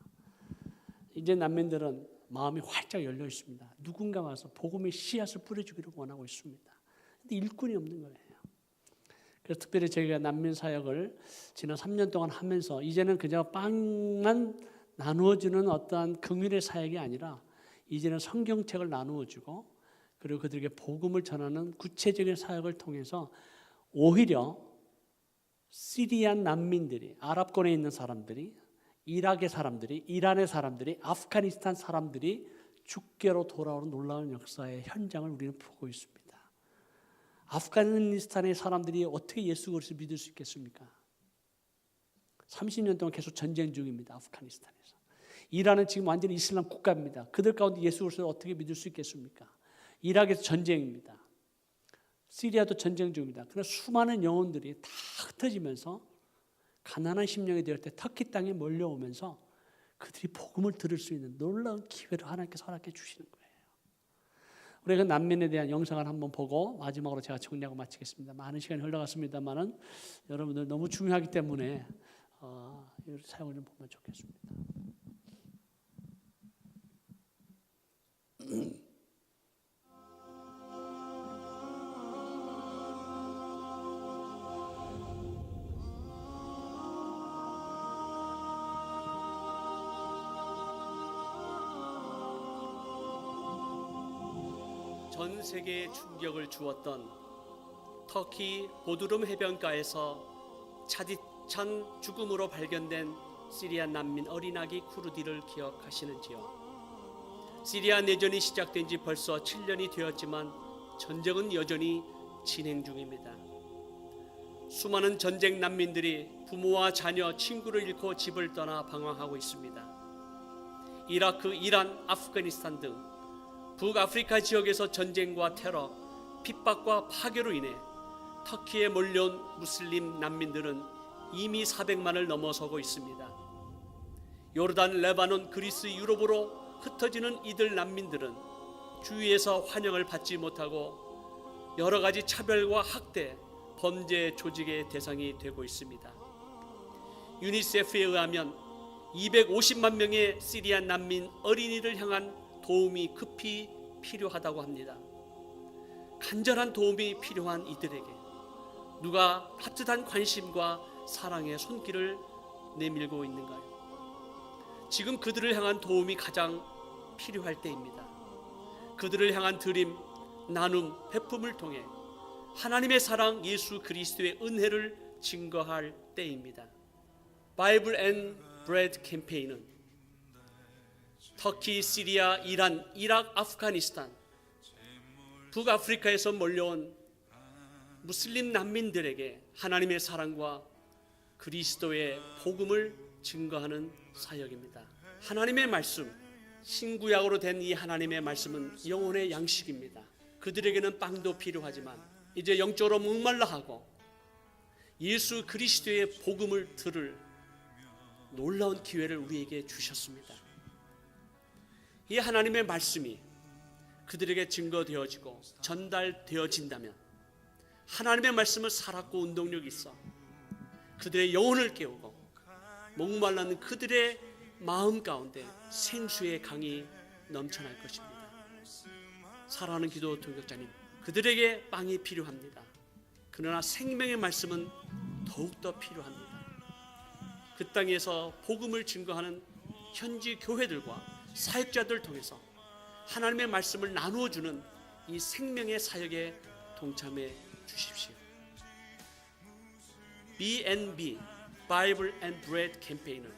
이제 난민들은 마음이 활짝 열려 있습니다. 누군가 와서 복음의 씨앗을 뿌려주기를 원하고 있습니다. 근데 일꾼이 없는 거예요. 그래서 특별히 저희가 난민 사역을 지난 3년 동안 하면서 이제는 그저 빵만 나누어주는 어떠한 긍휼의 사역이 아니라 이제는 성경책을 나누어주고, 그리고 그들에게 복음을 전하는 구체적인 사역을 통해서 오히려 시리안 난민들이, 아랍권에 있는 사람들이, 이라크의 사람들이, 이란의 사람들이, 아프가니스탄 사람들이 주께로 돌아오는 놀라운 역사의 현장을 우리는 보고 있습니다. 아프가니스탄의 사람들이 어떻게 예수 그리스도를 믿을 수 있겠습니까? 30년 동안 계속 전쟁 중입니다. 아프가니스탄에서. 이란은 지금 완전히 이슬람 국가입니다. 그들 가운데 예수 그리스도를 어떻게 믿을 수 있겠습니까? 이라크에서 전쟁입니다. 시리아도 전쟁 중입니다. 그러나 수많은 영혼들이 다 흩어지면서 가난한 심령이 될 때 터키 땅에 몰려오면서 그들이 복음을 들을 수 있는 놀라운 기회를 하나님께서 허락해 주시는 거예요. 우리가 난민에 대한 영상을 한번 보고 마지막으로 제가 정리하고 마치겠습니다. 많은 시간이 흘러갔습니다만은 여러분들 너무 중요하기 때문에 이 사역을 좀 보면 좋겠습니다. 전 세계에 충격을 주었던 터키 보드룸 해변가에서 차디 벅찬 죽음으로 발견된 시리아 난민 어린아기 쿠르디를 기억하시는지요? 시리아 내전이 시작된 지 벌써 7년이 되었지만 전쟁은 여전히 진행 중입니다. 수많은 전쟁 난민들이 부모와 자녀, 친구를 잃고 집을 떠나 방황하고 있습니다. 이라크, 이란, 아프가니스탄 등 북아프리카 지역에서 전쟁과 테러, 핍박과 파괴로 인해 터키에 몰려온 무슬림 난민들은 이미 400만을 넘어서고 있습니다. 요르단, 레바논, 그리스, 유럽으로 흩어지는 이들 난민들은 주위에서 환영을 받지 못하고 여러 가지 차별과 학대, 범죄 조직의 대상이 되고 있습니다. 유니세프에 의하면 250만 명의 시리아 난민 어린이를 향한 도움이 급히 필요하다고 합니다. 간절한 도움이 필요한 이들에게 누가 따뜻한 관심과 사랑의 손길을 내밀고 있는가요? 지금 그들을 향한 도움이 가장 필요할 때입니다. 그들을 향한 드림, 나눔, 베품을 통해 하나님의 사랑, 예수 그리스도의 은혜를 증거할 때입니다. 바이블 앤 브레드 캠페인은 터키, 시리아, 이란, 이라크, 아프가니스탄, 북아프리카에서 몰려온 무슬림 난민들에게 하나님의 사랑과 그리스도의 복음을 증거하는 사역입니다. 하나님의 말씀, 신구약으로 된 이 하나님의 말씀은 영혼의 양식입니다. 그들에게는 빵도 필요하지만 이제 영적으로 목말라 하고 예수 그리스도의 복음을 들을 놀라운 기회를 우리에게 주셨습니다. 이 하나님의 말씀이 그들에게 증거되어지고 전달되어진다면 하나님의 말씀은 살았고 운동력이 있어 그들의 영혼을 깨우고 목말라는 그들의 마음 가운데 생수의 강이 넘쳐날 것입니다. 사랑하는 기도 동역자님, 그들에게 빵이 필요합니다. 그러나 생명의 말씀은 더욱더 필요합니다. 그 땅에서 복음을 증거하는 현지 교회들과 사역자들 통해서 하나님의 말씀을 나누어 주는 이 생명의 사역에 동참해 주십시오. B&B Bible and Bread 캠페인은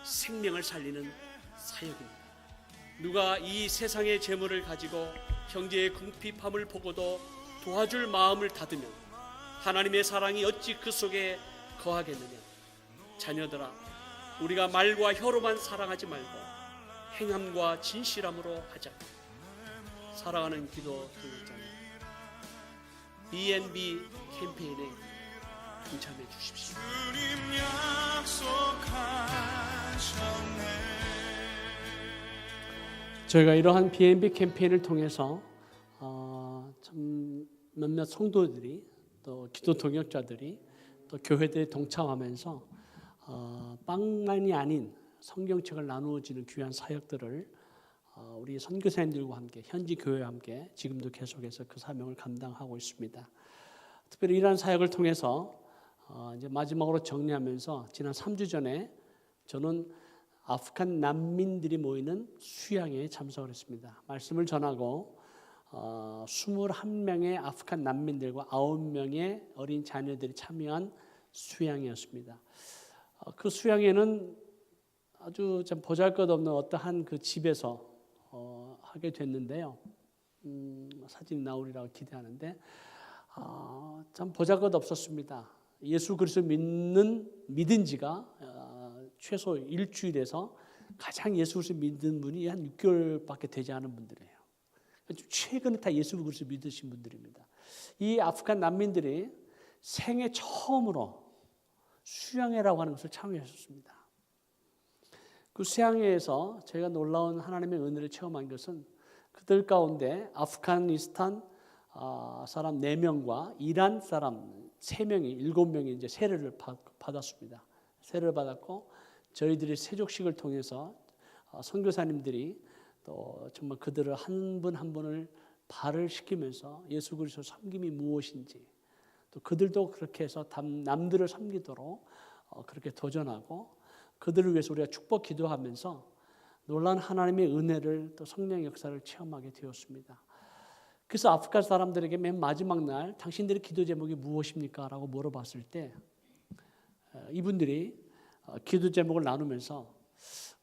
생명을 살리는 사역입니다. 누가 이 세상의 재물을 가지고 형제의 궁핍함을 보고도 도와줄 마음을 닫으면 하나님의 사랑이 어찌 그 속에 거하겠느냐. 자녀들아, 우리가 말과 혀로만 사랑하지 말고 행함과 진실함으로 하자. 사랑하는 기도 동역자님, B&B 캠페인에 동참해 주십시오. 주님 약속하셨네. 저희가 이러한 B&B 캠페인을 통해서 참 몇몇 성도들이 또 기도 동역자들이 또 교회들이 동참하면서 빵만이 아닌 성경책을 나누어지는 귀한 사역들을 우리 선교사님들과 함께 현지 교회와 함께 지금도 계속해서 그 사명을 감당하고 있습니다. 특별히 이러한 사역을 통해서 이제 마지막으로 정리하면서 지난 3주 전에 저는 아프간 난민들이 모이는 수양회에 참석을 했습니다. 말씀을 전하고 21명의 아프간 난민들과 9명의 어린 자녀들이 참여한 수양회였습니다. 그 수양회는 아주 참 보잘것없는 어떠한 그 집에서 하게 됐는데요. 사진이 나오리라고 기대하는데 참 보잘것없었습니다. 예수 그리스도 믿은 지가 최소 일주일에서 가장 예수 그리스도 믿는 분이 한 6개월밖에 되지 않은 분들이에요. 최근에 다 예수 그리스도 믿으신 분들입니다. 이 아프간 난민들이 생애 처음으로 수양회라고 하는 것을 참여했었습니다. 그 수양회에서 제가 놀라운 하나님의 은혜를 체험한 것은 그들 가운데 아프가니스탄 사람 4명과 이란 사람 3명이 7명이 이제 세례를 받았습니다. 세례를 받았고 저희들이 세족식을 통해서 선교사님들이 또 정말 그들을 한 분 한 분을 발을 시키면서 예수 그리스도 섬김이 무엇인지 또 그들도 그렇게 해서 남들을 섬기도록 그렇게 도전하고 그들을 위해서 우리가 축복 기도하면서 놀라운 하나님의 은혜를 또 성령의 역사를 체험하게 되었습니다. 그래서 아프간 사람들에게 맨 마지막 날 당신들의 기도 제목이 무엇입니까? 라고 물어봤을 때 이분들이 기도 제목을 나누면서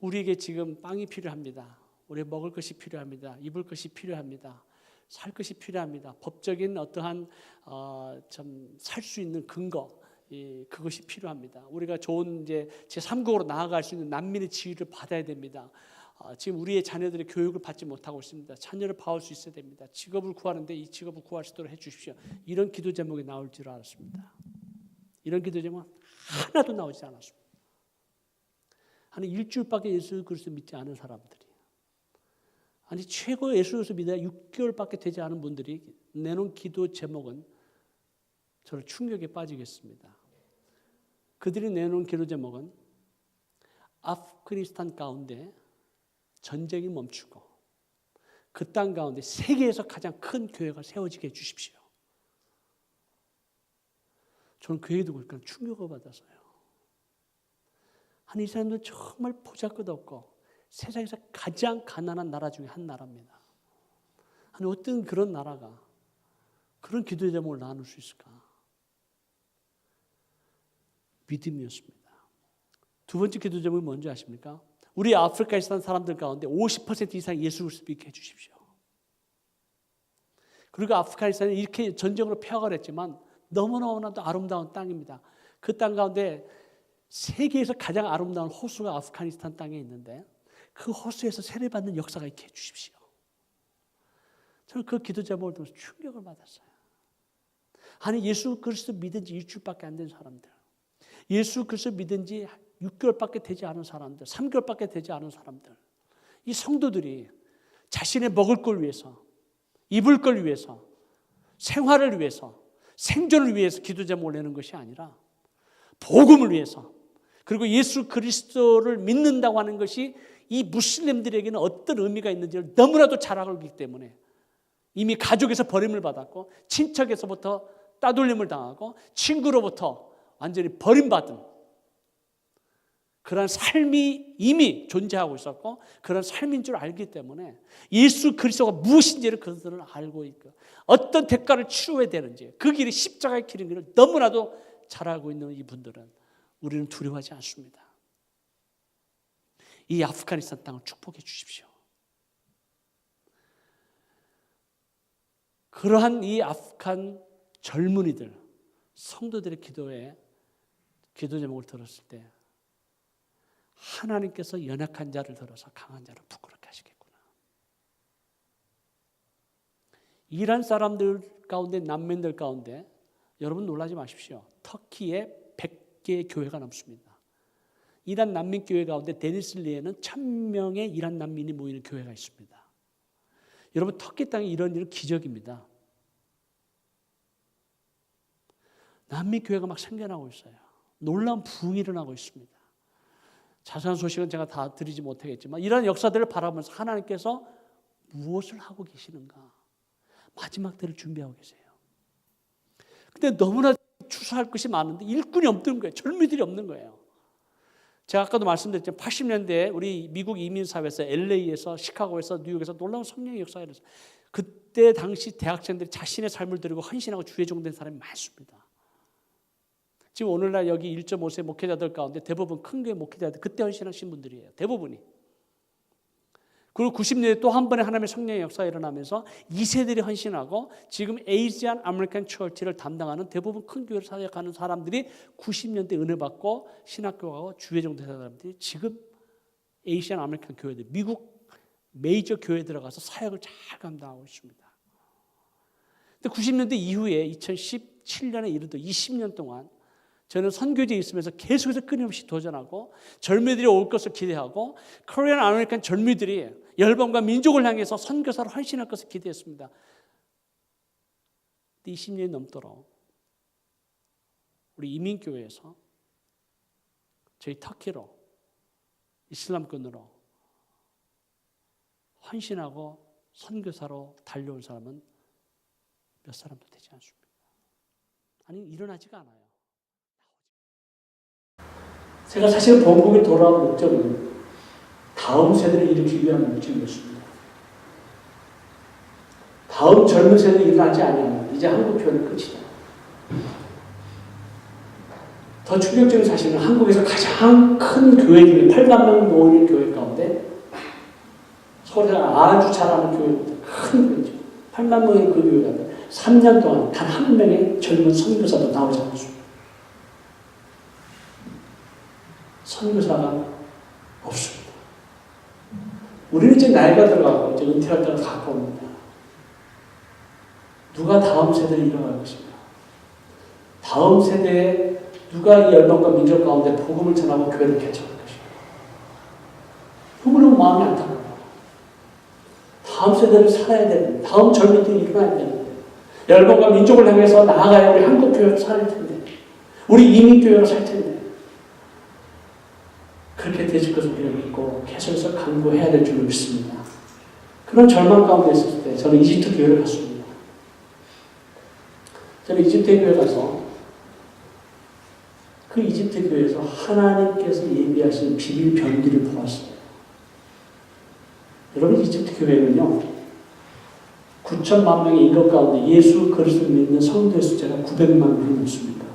우리에게 지금 빵이 필요합니다. 우리 먹을 것이 필요합니다. 입을 것이 필요합니다. 살 것이 필요합니다. 법적인 어떠한 좀 살 수 있는 근거, 그것이 필요합니다. 우리가 좋은 이제 제3국으로 나아갈 수 있는 난민의 지위를 받아야 됩니다. 지금 우리의 자녀들이 교육을 받지 못하고 있습니다. 자녀를 봐올 수 있어야 됩니다. 직업을 구하는데 이 직업을 구할 수 있도록 해주십시오. 이런 기도 제목이 나올 줄 알았습니다. 이런 기도 제목 하나도 나오지 않았습니다. 한 일주일밖에 예수 그리스도 믿지 않은 사람들이, 아니 최고 예수 그리스도 믿어야 6개월밖에 되지 않은 분들이 내놓은 기도 제목은 저를 충격에 빠지겠습니다. 그들이 내놓은 기도 제목은 아프가니스탄 가운데 전쟁이 멈추고 그 땅 가운데 세계에서 가장 큰 교회가 세워지게 해주십시오. 저는 그 얘기 듣고 충격을 받아서요. 아니 이 사람들 정말 보잘것없고 세상에서 가장 가난한 나라 중에 한 나라입니다. 아니 어떤 그런 나라가 그런 기도 제목을 나눌 수 있을까? 믿음이었습니다. 두 번째 기도 제목이 뭔지 아십니까? 우리 아프리카에 사는 사람들 가운데 50% 이상 예수 그리스도 믿게 해주십시오. 그리고 아프가니스탄은 이렇게 전쟁으로 폐허가 됐지만 너무너무나도 아름다운 땅입니다. 그 땅 가운데 세계에서 가장 아름다운 호수가 아프가니스탄 땅에 있는데 그 호수에서 세례받는 역사가 있게 해주십시오. 저는 그 기도 제목을 통해서 충격을 받았어요. 아니 예수 그리스도 믿은 지 일주일밖에 안 된 사람들, 예수 그리스도 믿은 지 6개월밖에 되지 않은 사람들, 3개월밖에 되지 않은 사람들, 이 성도들이 자신의 먹을 걸 위해서, 입을 걸 위해서, 생활을 위해서, 생존을 위해서 기도 제목을 내는 것이 아니라 복음을 위해서, 그리고 예수 그리스도를 믿는다고 하는 것이 이 무슬림들에게는 어떤 의미가 있는지를 너무나도 잘 알기 때문에 이미 가족에서 버림을 받았고 친척에서부터 따돌림을 당하고 친구로부터 완전히 버림받은 그런 삶이 이미 존재하고 있었고 그런 삶인 줄 알기 때문에 예수 그리스도가 무엇인지를 그들은 알고 있고 어떤 대가를 치러야 되는지 그 길이 십자가의 길인 것을 너무나도 잘 알고 있는 이분들은 우리는 두려워하지 않습니다. 이 아프가니스탄 땅을 축복해 주십시오. 그러한 이 아프간 젊은이들, 성도들의 기도 제목을 들었을 때 하나님께서 연약한 자를 들어서 강한 자를 부끄럽게 하시겠구나. 이란 사람들 가운데, 난민들 가운데 여러분 놀라지 마십시오. 터키에 100개의 교회가 넘습니다. 이란 난민 교회 가운데 데니슬리에는 1000명의 이란 난민이 모이는 교회가 있습니다. 여러분 터키 땅에 이런 일은 기적입니다. 난민 교회가 막 생겨나고 있어요. 놀라운 부흥이 일어나고 있습니다. 자세한 소식은 제가 다 드리지 못하겠지만 이런 역사들을 바라보면서 하나님께서 무엇을 하고 계시는가? 마지막 때를 준비하고 계세요. 근데 너무나 추수할 것이 많은데 일꾼이 없는 거예요. 젊은이들이 없는 거예요. 제가 아까도 말씀드렸지만 80년대에 우리 미국 이민사회에서 LA에서 시카고에서 뉴욕에서 놀라운 성령의 역사가 일어났어요. 그때 당시 대학생들이 자신의 삶을 드리고 헌신하고 주의 종된 사람이 많습니다. 지금 오늘날 여기 1.5세 목회자들 가운데 대부분 큰 교회 목회자들 그때 헌신하신 분들이에요. 대부분이. 그리고 90년대 또 한 번의 하나님의 성령의 역사가 일어나면서 2세들이 헌신하고 지금 에이시안 아메리칸 처치를 담당하는 대부분 큰 교회를 사역하는 사람들이 90년대 은혜 받고 신학교하고 주의 종된 사람들이 지금 에이시안 아메리칸 교회들, 미국 메이저 교회에 들어가서 사역을 잘 감당하고 있습니다. 근데 90년대 이후에 2017년에 이르도록 20년 동안 저는 선교지에 있으면서 계속해서 끊임없이 도전하고 젊은이들이 올 것을 기대하고 코리안 아메리칸 젊은이들이 열방과 민족을 향해서 선교사로 헌신할 것을 기대했습니다. 20년이 넘도록 우리 이민교회에서 저희 터키로 이슬람권으로 헌신하고 선교사로 달려온 사람은 몇 사람도 되지 않습니다. 아니 일어나지가 않아요. 제가 사실 본국에 돌아온 목적은 다음 세대를 일으키기 위한 목적이었습니다. 다음 젊은 세대가 일어나지 않으면 이제 한국 교회는 끝이다. 더 더 충격적인 사실은 한국에서 가장 큰 교회 중에 8만 명 모이는 교회 가운데 서울에서 아주 잘하는 교회입니다. 큰 교회죠. 8만 명의 그 교회 가운데 3년 동안 단 한 명의 젊은 선교사도 나오지 않았습니다. 선교사가 없습니다. 우리는 이제 나이가 들어가고 이제 은퇴할 때가 가까웁니다. 누가 다음 세대를 이뤄갈 것인가? 다음 세대에 누가 이 열방과 민족 가운데 복음을 전하고 교회를 개척할 것인가? 너무너무 마음이 안타까워요. 다음 세대를 살아야 되는데, 다음 젊은이들이 일어나야 되는데, 열방과 민족을 향해서 나아가야 우리 한국 교회로 살 텐데, 우리 이민교회로 살 텐데, 그렇게 되실 것을 우리가 믿고 계속해서 강구해야 될 줄 믿습니다. 그런 절망 가운데 있을 때 저는 이집트 교회를 갔습니다. 저는 이집트 교회 가서 그 이집트 교회에서 하나님께서 예비하신 비밀 병기를 보았어요. 여러분, 이집트 교회는요, 9천만 명의 인口 가운데 예수 그리스도를 믿는 성도의 숫자가 900만 명이 넘습니다.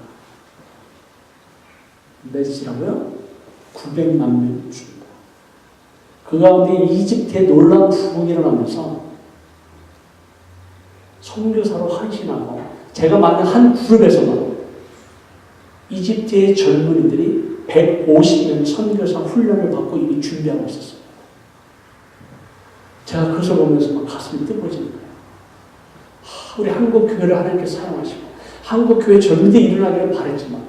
몇이라고요? 900만 명이 넘습니다. 그 가운데 이집트에 놀라운 부흥이 일어나면서 선교사로 헌신하고, 제가 만난 한 그룹에서만 이집트의 젊은이들이 150명 선교사 훈련을 받고 이미 준비하고 있었어요. 제가 그것을 보면서 막 가슴이 뜨거워지는 거예요. 우리 한국 교회를 하나님께서 사용하시고 한국 교회 젊은이들이 일어나기를 바랬지만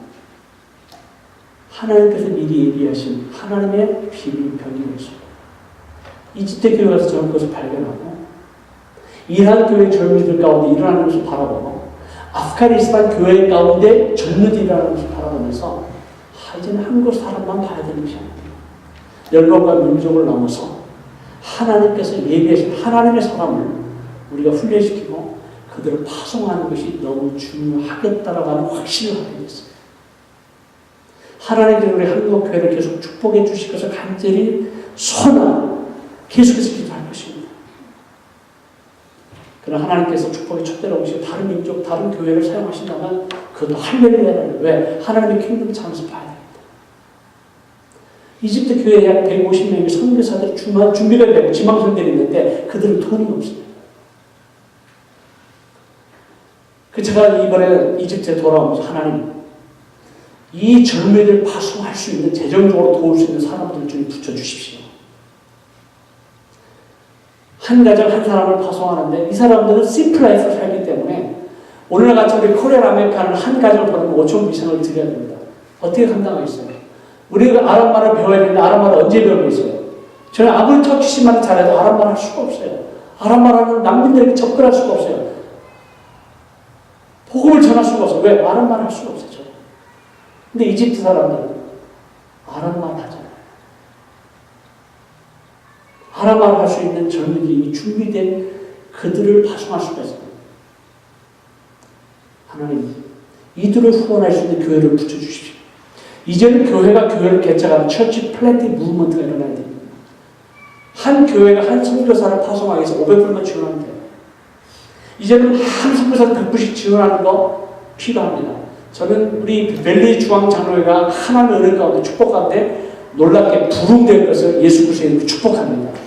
하나님께서 미리 예비하신 하나님의 비밀 병이었습니다. 이집트 교회 가서 저는 그것을 발견하고 이란 교회 젊은이들 가운데 일어나는 것을 바라보고 아프가니스탄 교회 가운데 젊은이들이 일어나는 것을 바라보면서 이제는 한국 사람만 봐야 되는 것이 아닙니다. 열방과 민족을 넘어서 하나님께서 예비하신 하나님의 사람을 우리가 훈련시키고 그들을 파송하는 것이 너무 중요하겠다라는 확신을 하게 됐어요. 하나님께서 우리 한국 교회를 계속 축복해 주실 것을 간절히 소원하고 계속해서 기도할 것입니다. 그러나 하나님께서 축복의 촛대로 오시고 다른 민족, 다른 교회를 사용하신다면 그것도 할렐루야를 왜? 하나님의 킹덤 차원에서 봐야 됩니다. 이집트 교회에 약 150명의 선교사들이 준비가 되고 지망생들이 있는데 그들은 돈이 없습니다. 제가 이번에 이집트에 돌아오면서 하나님, 이 젊은이를 파송할 수 있는, 재정적으로 도울 수 있는 사람들을 좀 붙여주십시오. 한 가정 한 사람을 파송하는데 이 사람들은 심플 라이프를 살기 때문에 오늘날 같이 우리 코리안 아메리카는 한 가정을 보내면 5천 이상을 드려야 됩니다. 어떻게 감당하겠어요? 우리가 아랍말을 배워야 되는데 아랍말을 언제 배우겠어요? 저는 아무리 터키시만을 잘해도 아랍말을 할 수가 없어요. 아랍말하는 난민들에게 접근할 수가 없어요. 복음을 전할 수가 없어요. 왜? 아랍말을 할 수가 없어요. 저는. 근데 이집트 사람들은 아랍말 하잖아요. 아랍말을 할 수 있는 젊은이들이 준비된 그들을 파송할 수가 있어요. 하나님, 이들을 후원할 수 있는 교회를 붙여주십시오. 이제는 교회가 교회를 개척하는 처치 플랜트 무브먼트가 일어나야 됩니다. 한 교회가 한 선교사를 파송하기 위해서 500불만 지원하면 돼요. 이제는 한 선교사를 100불씩 지원하는 거 필요합니다. 저는 우리 벨리 중앙 장로회가 하나님의 은혜 가운데 축복 가운데 놀랍게 부흥될 것을 예수 그리스도의 이름으로 축복합니다.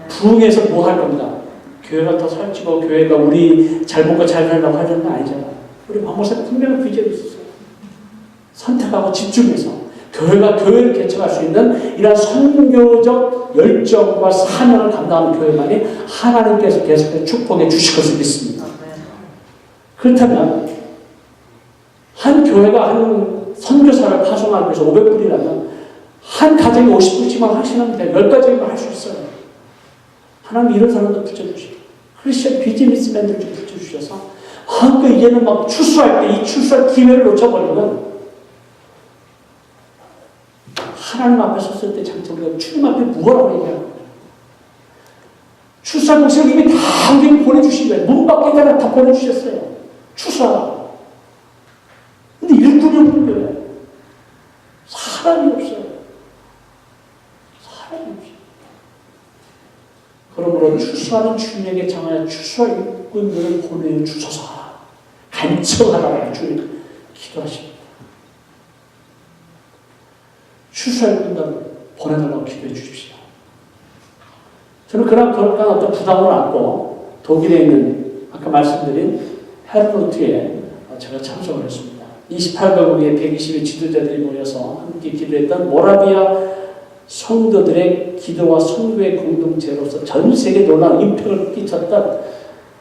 부흥해서 뭐 할 겁니다. 교회가 더 살찌고 교회가 우리 잘 먹고 잘 살라고 하는 건 아니잖아요. 우리 박목사님 분명히 비전이 있었어요. 선택하고 집중해서 교회가 교회를 개척할 수 있는 이런 선교적 열정과 사명을 감당하는 교회만이 하나님께서 계속해서 축복해 주실 것을 믿습니다. 그렇다면 한 교회가 한 선교사를 파송하기 위해서 500불이라면 한 가정에 50불씩만 하시면 돼요. 10가정이면 할 수 있어요. 하나님 이런 사람도 붙여주시고 크리스천 비즈니스맨들 좀 붙여주셔서 이제는 막 출소할 때 이 출소할 기회를 놓쳐버리면 하나님 앞에 섰을 때 장차 우리가 주님 앞에 무엇라고 얘기하는 거예요? 출소할 공식을 이미 다 우리에게 보내주신 거예요. 문 밖에다가 다 보내주셨어요. 출소하라고. 근데 일꾼이 없는 거예요. 사람이 없어요. 사람이 없어요. 그러므로 출소하는 주님에게 정하여 출소할 일꾼들을 보내어 주소서 간청하라고 주님 기도하십니다. 추수할 군단 보내달라고 기도해 주십시오. 저는 그런 어떤 부담을 안고 독일에 있는 아까 말씀드린 헤르노트에 제가 참석을 했습니다. 28개국의 120의 지도자들이 모여서 함께 기도했던 모라비아 성도들의 기도와 선교의 공동체로서 전 세계 놀라운 임팩을 끼쳤던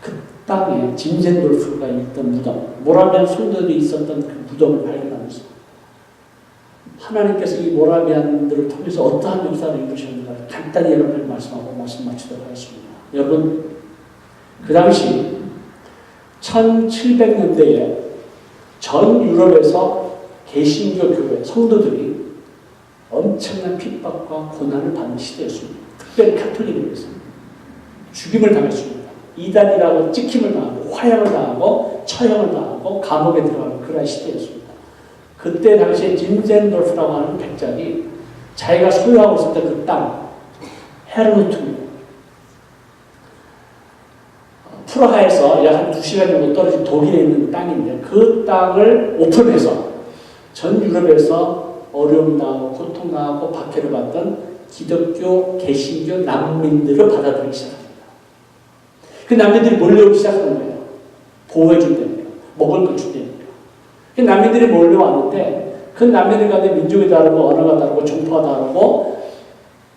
그 땅에 진젠돌프가 있던 무덤, 모라비안 성도들이 있었던 그 무덤을 발견하면서 하나님께서 이 모라비안들을 통해서 어떠한 역사를 이루셨는가 간단히 여러분에게 말씀하고 말씀 마치도록 하겠습니다. 여러분, 그 당시 1700년대에 전 유럽에서 개신교 교회 성도들이 엄청난 핍박과 고난을 받는 시대였습니다. 특별히 카톨릭에서 죽임을 당했습니다. 이단이라고 찍힘을 당하고 화형을 당하고 처형을 당하고 감옥에 들어가는 그런 시대였습니다. 그때 당시에 진젠돌프라고 하는 백작이 자기가 소유하고 있었던 그 땅, 헤르노트입니다. 프라하에서 약 한 2시간 정도 떨어진 독일에 있는 땅인데 그 땅을 오픈해서 전 유럽에서 어려움 당하고 고통 당하고 박해를 받던 기독교 개신교 난민들을 받아들이기 시작합니다. 그 난민들이 몰려오기 시작하는 거예요. 보호해 준다니까. 먹을 걸 준다니까. 그 난민들이 몰려왔는데 그 난민들 가운데 민족이 다르고 언어가 다르고 종파가 다르고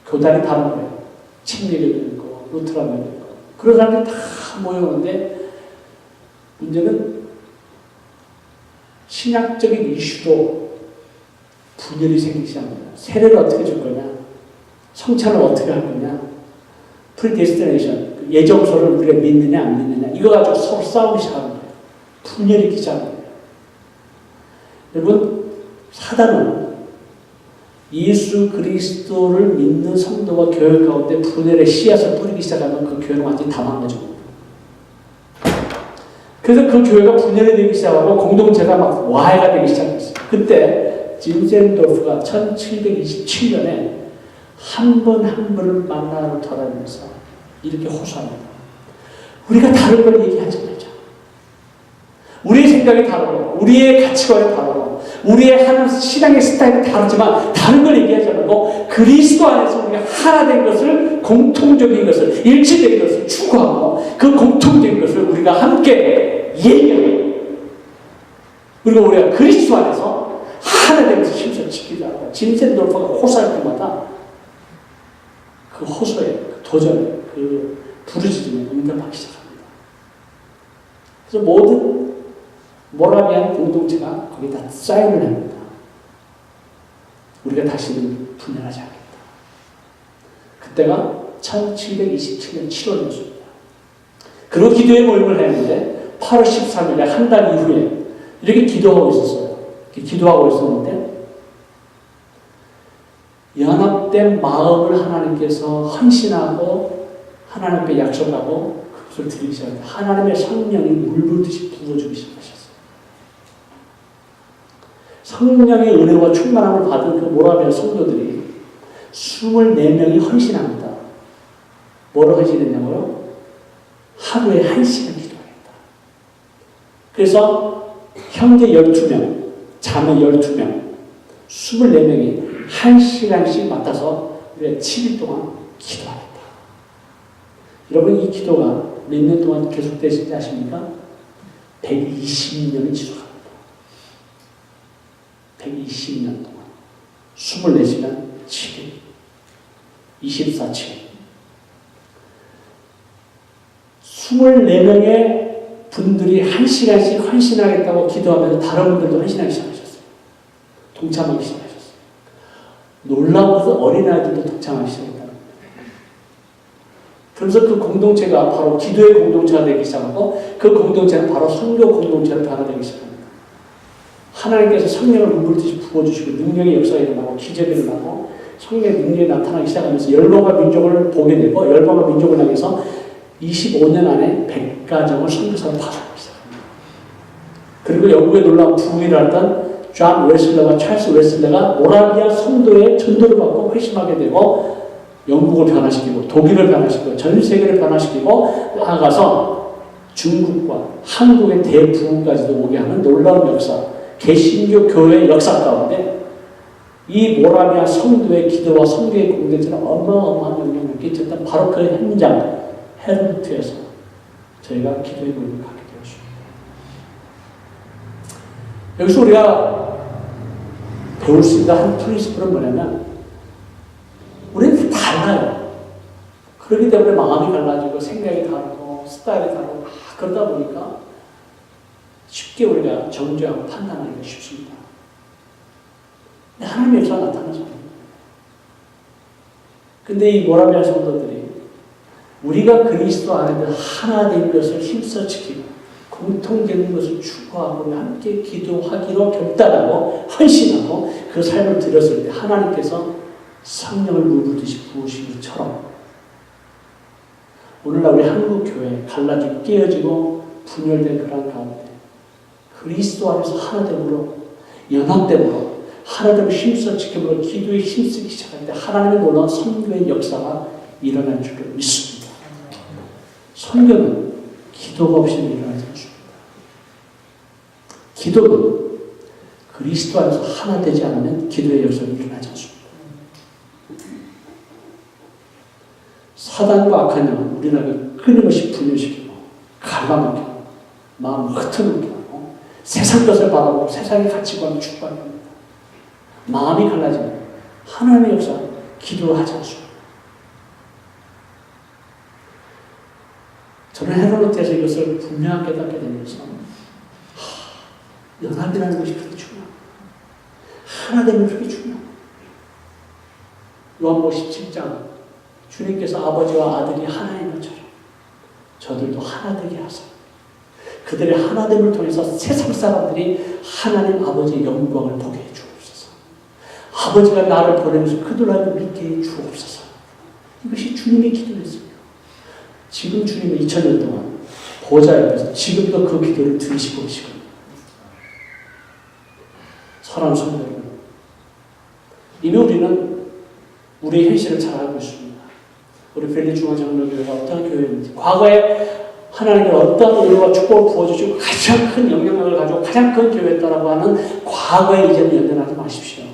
교단이 다른 거예요. 침례교도 있고 루트라교도 있고 그런 사람들이 다 모여오는데 문제는 신학적인 이슈로 분열이 생기기 시작합니다. 세례를 어떻게 줄 거냐, 성찬을 어떻게 할 거냐, 프리데스티네이션, 예정소를 우리가 믿느냐 안 믿느냐 이거 가지고 서로 싸우기 시작하는 거예요. 분열이 있기 시작하는 거예요. 여러분, 사단은 예수 그리스도를 믿는 성도와 교회 가운데 분열의 씨앗을 뿌리기 시작하면 그 교회는 완전히 다 망가집니다. 그래서 그 교회가 분열이 되기 시작하고 공동체가 막 와해가 되기 시작했어요. 그때 진젠도프가 1727년에 한 분 한 분을 만나러 돌아다니면서 이렇게 호소합니다. 우리가 다른 걸 얘기하지 말자. 우리의 생각이 다르고 우리의 가치관이 다르고 우리의 하는 신앙의 스타일이 다르지만 다른 걸 얘기하지 말고 그리스도 안에서 우리가 하나 된 것을 공통적인 것을 일치된 것을 추구하고 그 공통적인 것을 우리가 함께 얘기하고 그리고 우리가 그리스도 안에서 하나 된 것을 힘써 지키자고 진센돌프가 호소할 때마다 그 호소에 그 도전에 그 부르짖음에 응답하기 시작합니다. 그래서 모든 모라비안 공동체가 거기다 사인을 합니다. 우리가 다시는 분열하지 않겠다. 그때가 1727년 7월이었습니다. 그리고 기도의 모임을 했는데 8월 13일에 한 달 이후에 이렇게 기도하고 있었어요. 기도하고 있었는데 연합된 마음을 하나님께서 헌신하고 하나님 앞에 약속하고 그것을 드리기 시작합니다. 하나님의 성령이 물부듯이 부어주기 시작하셨어요. 성령의 은혜와 충만함을 받은 그 모라비아 성도들이 24명이 헌신합니다. 뭐로 헌신했냐고요? 하루에 1시간 기도하겠다. 그래서 형제 12명, 자매 12명, 24명이 1시간씩 맡아서 우리가 7일 동안 기도하겠다. 여러분, 이 기도가 몇 년 동안 계속되신지 아십니까? 120년을 지속합니다. 120년 동안 24시간 7일 24칠 24명의 분들이 1시간씩 헌신하겠다고 기도하면서 다른 분들도 헌신하기 시작하셨어요. 동참하기 시작하셨어요. 놀라운 것은 어린아이들도 동참하기 시작했다는 거예요. 그러면서 그 공동체가 바로 기도의 공동체가 되기 시작하고 그 공동체는 바로 선교 공동체로 변화되기 시작합니다. 하나님께서 성령을 물부듯이 부어주시고 능력의 역사가 일어나고 기적이 일어나고 성령의 능력이 나타나기 시작하면서 열방과 민족을 보게 되고 열방과 민족을 향해서 25년 안에 100가정을 선교사로 파송하기 시작합니다. 그리고 영국의 놀라운 부흥을 했던 존 웨슬러와 찰스 웨슬러가 모라비아 성도의 전도를 받고 회심하게 되고 영국을 변화시키고 독일을 변화시키고 전 세계를 변화시키고 나아가서 중국과 한국의 대부흥까지도 오게 하는 놀라운 역사 개신교 교회의 역사 가운데 이 모라비아 성도의 기도와 성교의 공동체는 어마어마한 영향을 끼쳤던 바로 그 현장 헤르트에서 저희가 기도의 모임을 갖게 되었습니다. 여기서 우리가 배울 수 있는 한 프린시플은 뭐냐면 우리는 달라요. 그렇기 때문에 마음이 달라지고 생각이 다르고 스타일이 다르고 그러다 보니까 쉽게 우리가 정죄하고 판단하기가 쉽습니다. 하나님의 역사가 나타나죠. 근데 이 모라비아 성도들이 우리가 그리스도 안에 하나 된 것을 힘써 지키고 공통되는 것을 추구하고 함께 기도하기로 결단하고 헌신하고 그 삶을 드렸을 때 하나님께서 성령을 물 부듯이 부으신 것처럼 오늘날 우리 한국 교회 갈라지고 깨어지고 분열된 그런 가운데 그리스도 안에서 하나됨으로 연합됨으로 하나됨을 힘써 지킴으로 기도에 힘쓰기 시작할 때 하나님의 놀라운 선교의 역사가 일어날 줄을 믿습니다. 선교는 기도가 없이는 일어나지 않습니다. 기도는 그리스도 안에서 하나 되지 않으면 기도의 역사가 일어나지 않습니다. 사단과 악한 영은 우리나라를 끊임없이 분열시키고 갈라먹히고 마음을 흐트러뜨리고 하고 세상 것을 바라보고 세상의 가치관을 추구합니다. 마음이 갈라지면 하나님의 역사 기도를 하지 않습니다. 저는 헤로노트에서 이것을 분명하게 깨닫게 되면서 연합이라는 것이 그렇게 중요합니다. 하나됨이 그렇게 중요합니다. 요한복음 17장 주님께서 아버지와 아들이 하나인 것처럼 저들도 하나 되게 하소서. 그들의 하나됨을 통해서 세상 사람들이 하나님 아버지의 영광을 보게 해 주옵소서. 아버지가 나를 보내면서 그들을 믿게 해 주옵소서. 이것이 주님의 기도였습니다. 지금 주님은 2000년 동안 보좌 옆에서 지금도 그 기도를 들으시고 계시거든요. 사랑하는 성도 여러분, 이미 우리는 우리의 현실을 잘 알고 있습니다. 우리 벨리 중앙장로교회가 어떤 교회인지, 과거에 하나님께 어떤 은혜와 축복을 부어주시고 가장 큰 영향력을 가지고 가장 큰 교회였다라고 하는 과거의 이제는 연연하지 마십시오.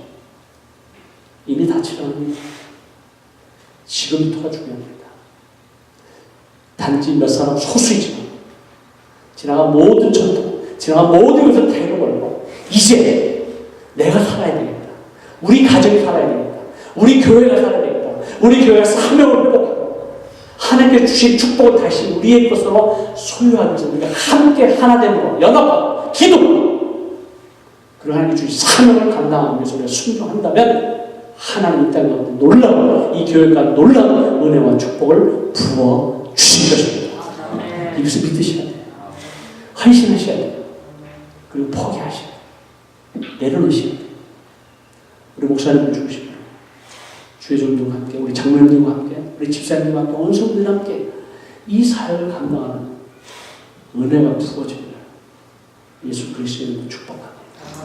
이미 다 지나갑니다. 지금부터가 중요합니다. 단지 몇 사람 소수이지만 지나간 모든 전통, 지나간 모든 것을 다 잃어버리고 이제 내가 살아야 되겠다. 우리 가정이 살아야 되겠다. 우리 교회가 살아야 되겠다. 우리 교회가 사명을 회복하고 하나님께 주신 축복을 다시 우리의 것으로 소유하기 위해서 우리가 함께 하나됨으로 연합하고 기도하고 그리고 하나님께 주신 사명을 감당하기 위해서 우리가 순종한다면 하나님 이 땅 가운데 놀라운 이 교회가 놀라운 은혜와 축복을 부어 주실 것입니다. 이것을 믿으셔야 돼요. 헌신하셔야 돼요. 그리고 포기하셔야 돼요. 내려놓으셔야 돼요. 우리 목사님을 주십시오. 주의 종들과 함께, 우리 장로님들과 함께, 우리 집사님과 함께, 온 성도들과 함께 이 사역을 감당하는 은혜가 부어집니다. 예수 그리스도의 이름으로 축복합니다.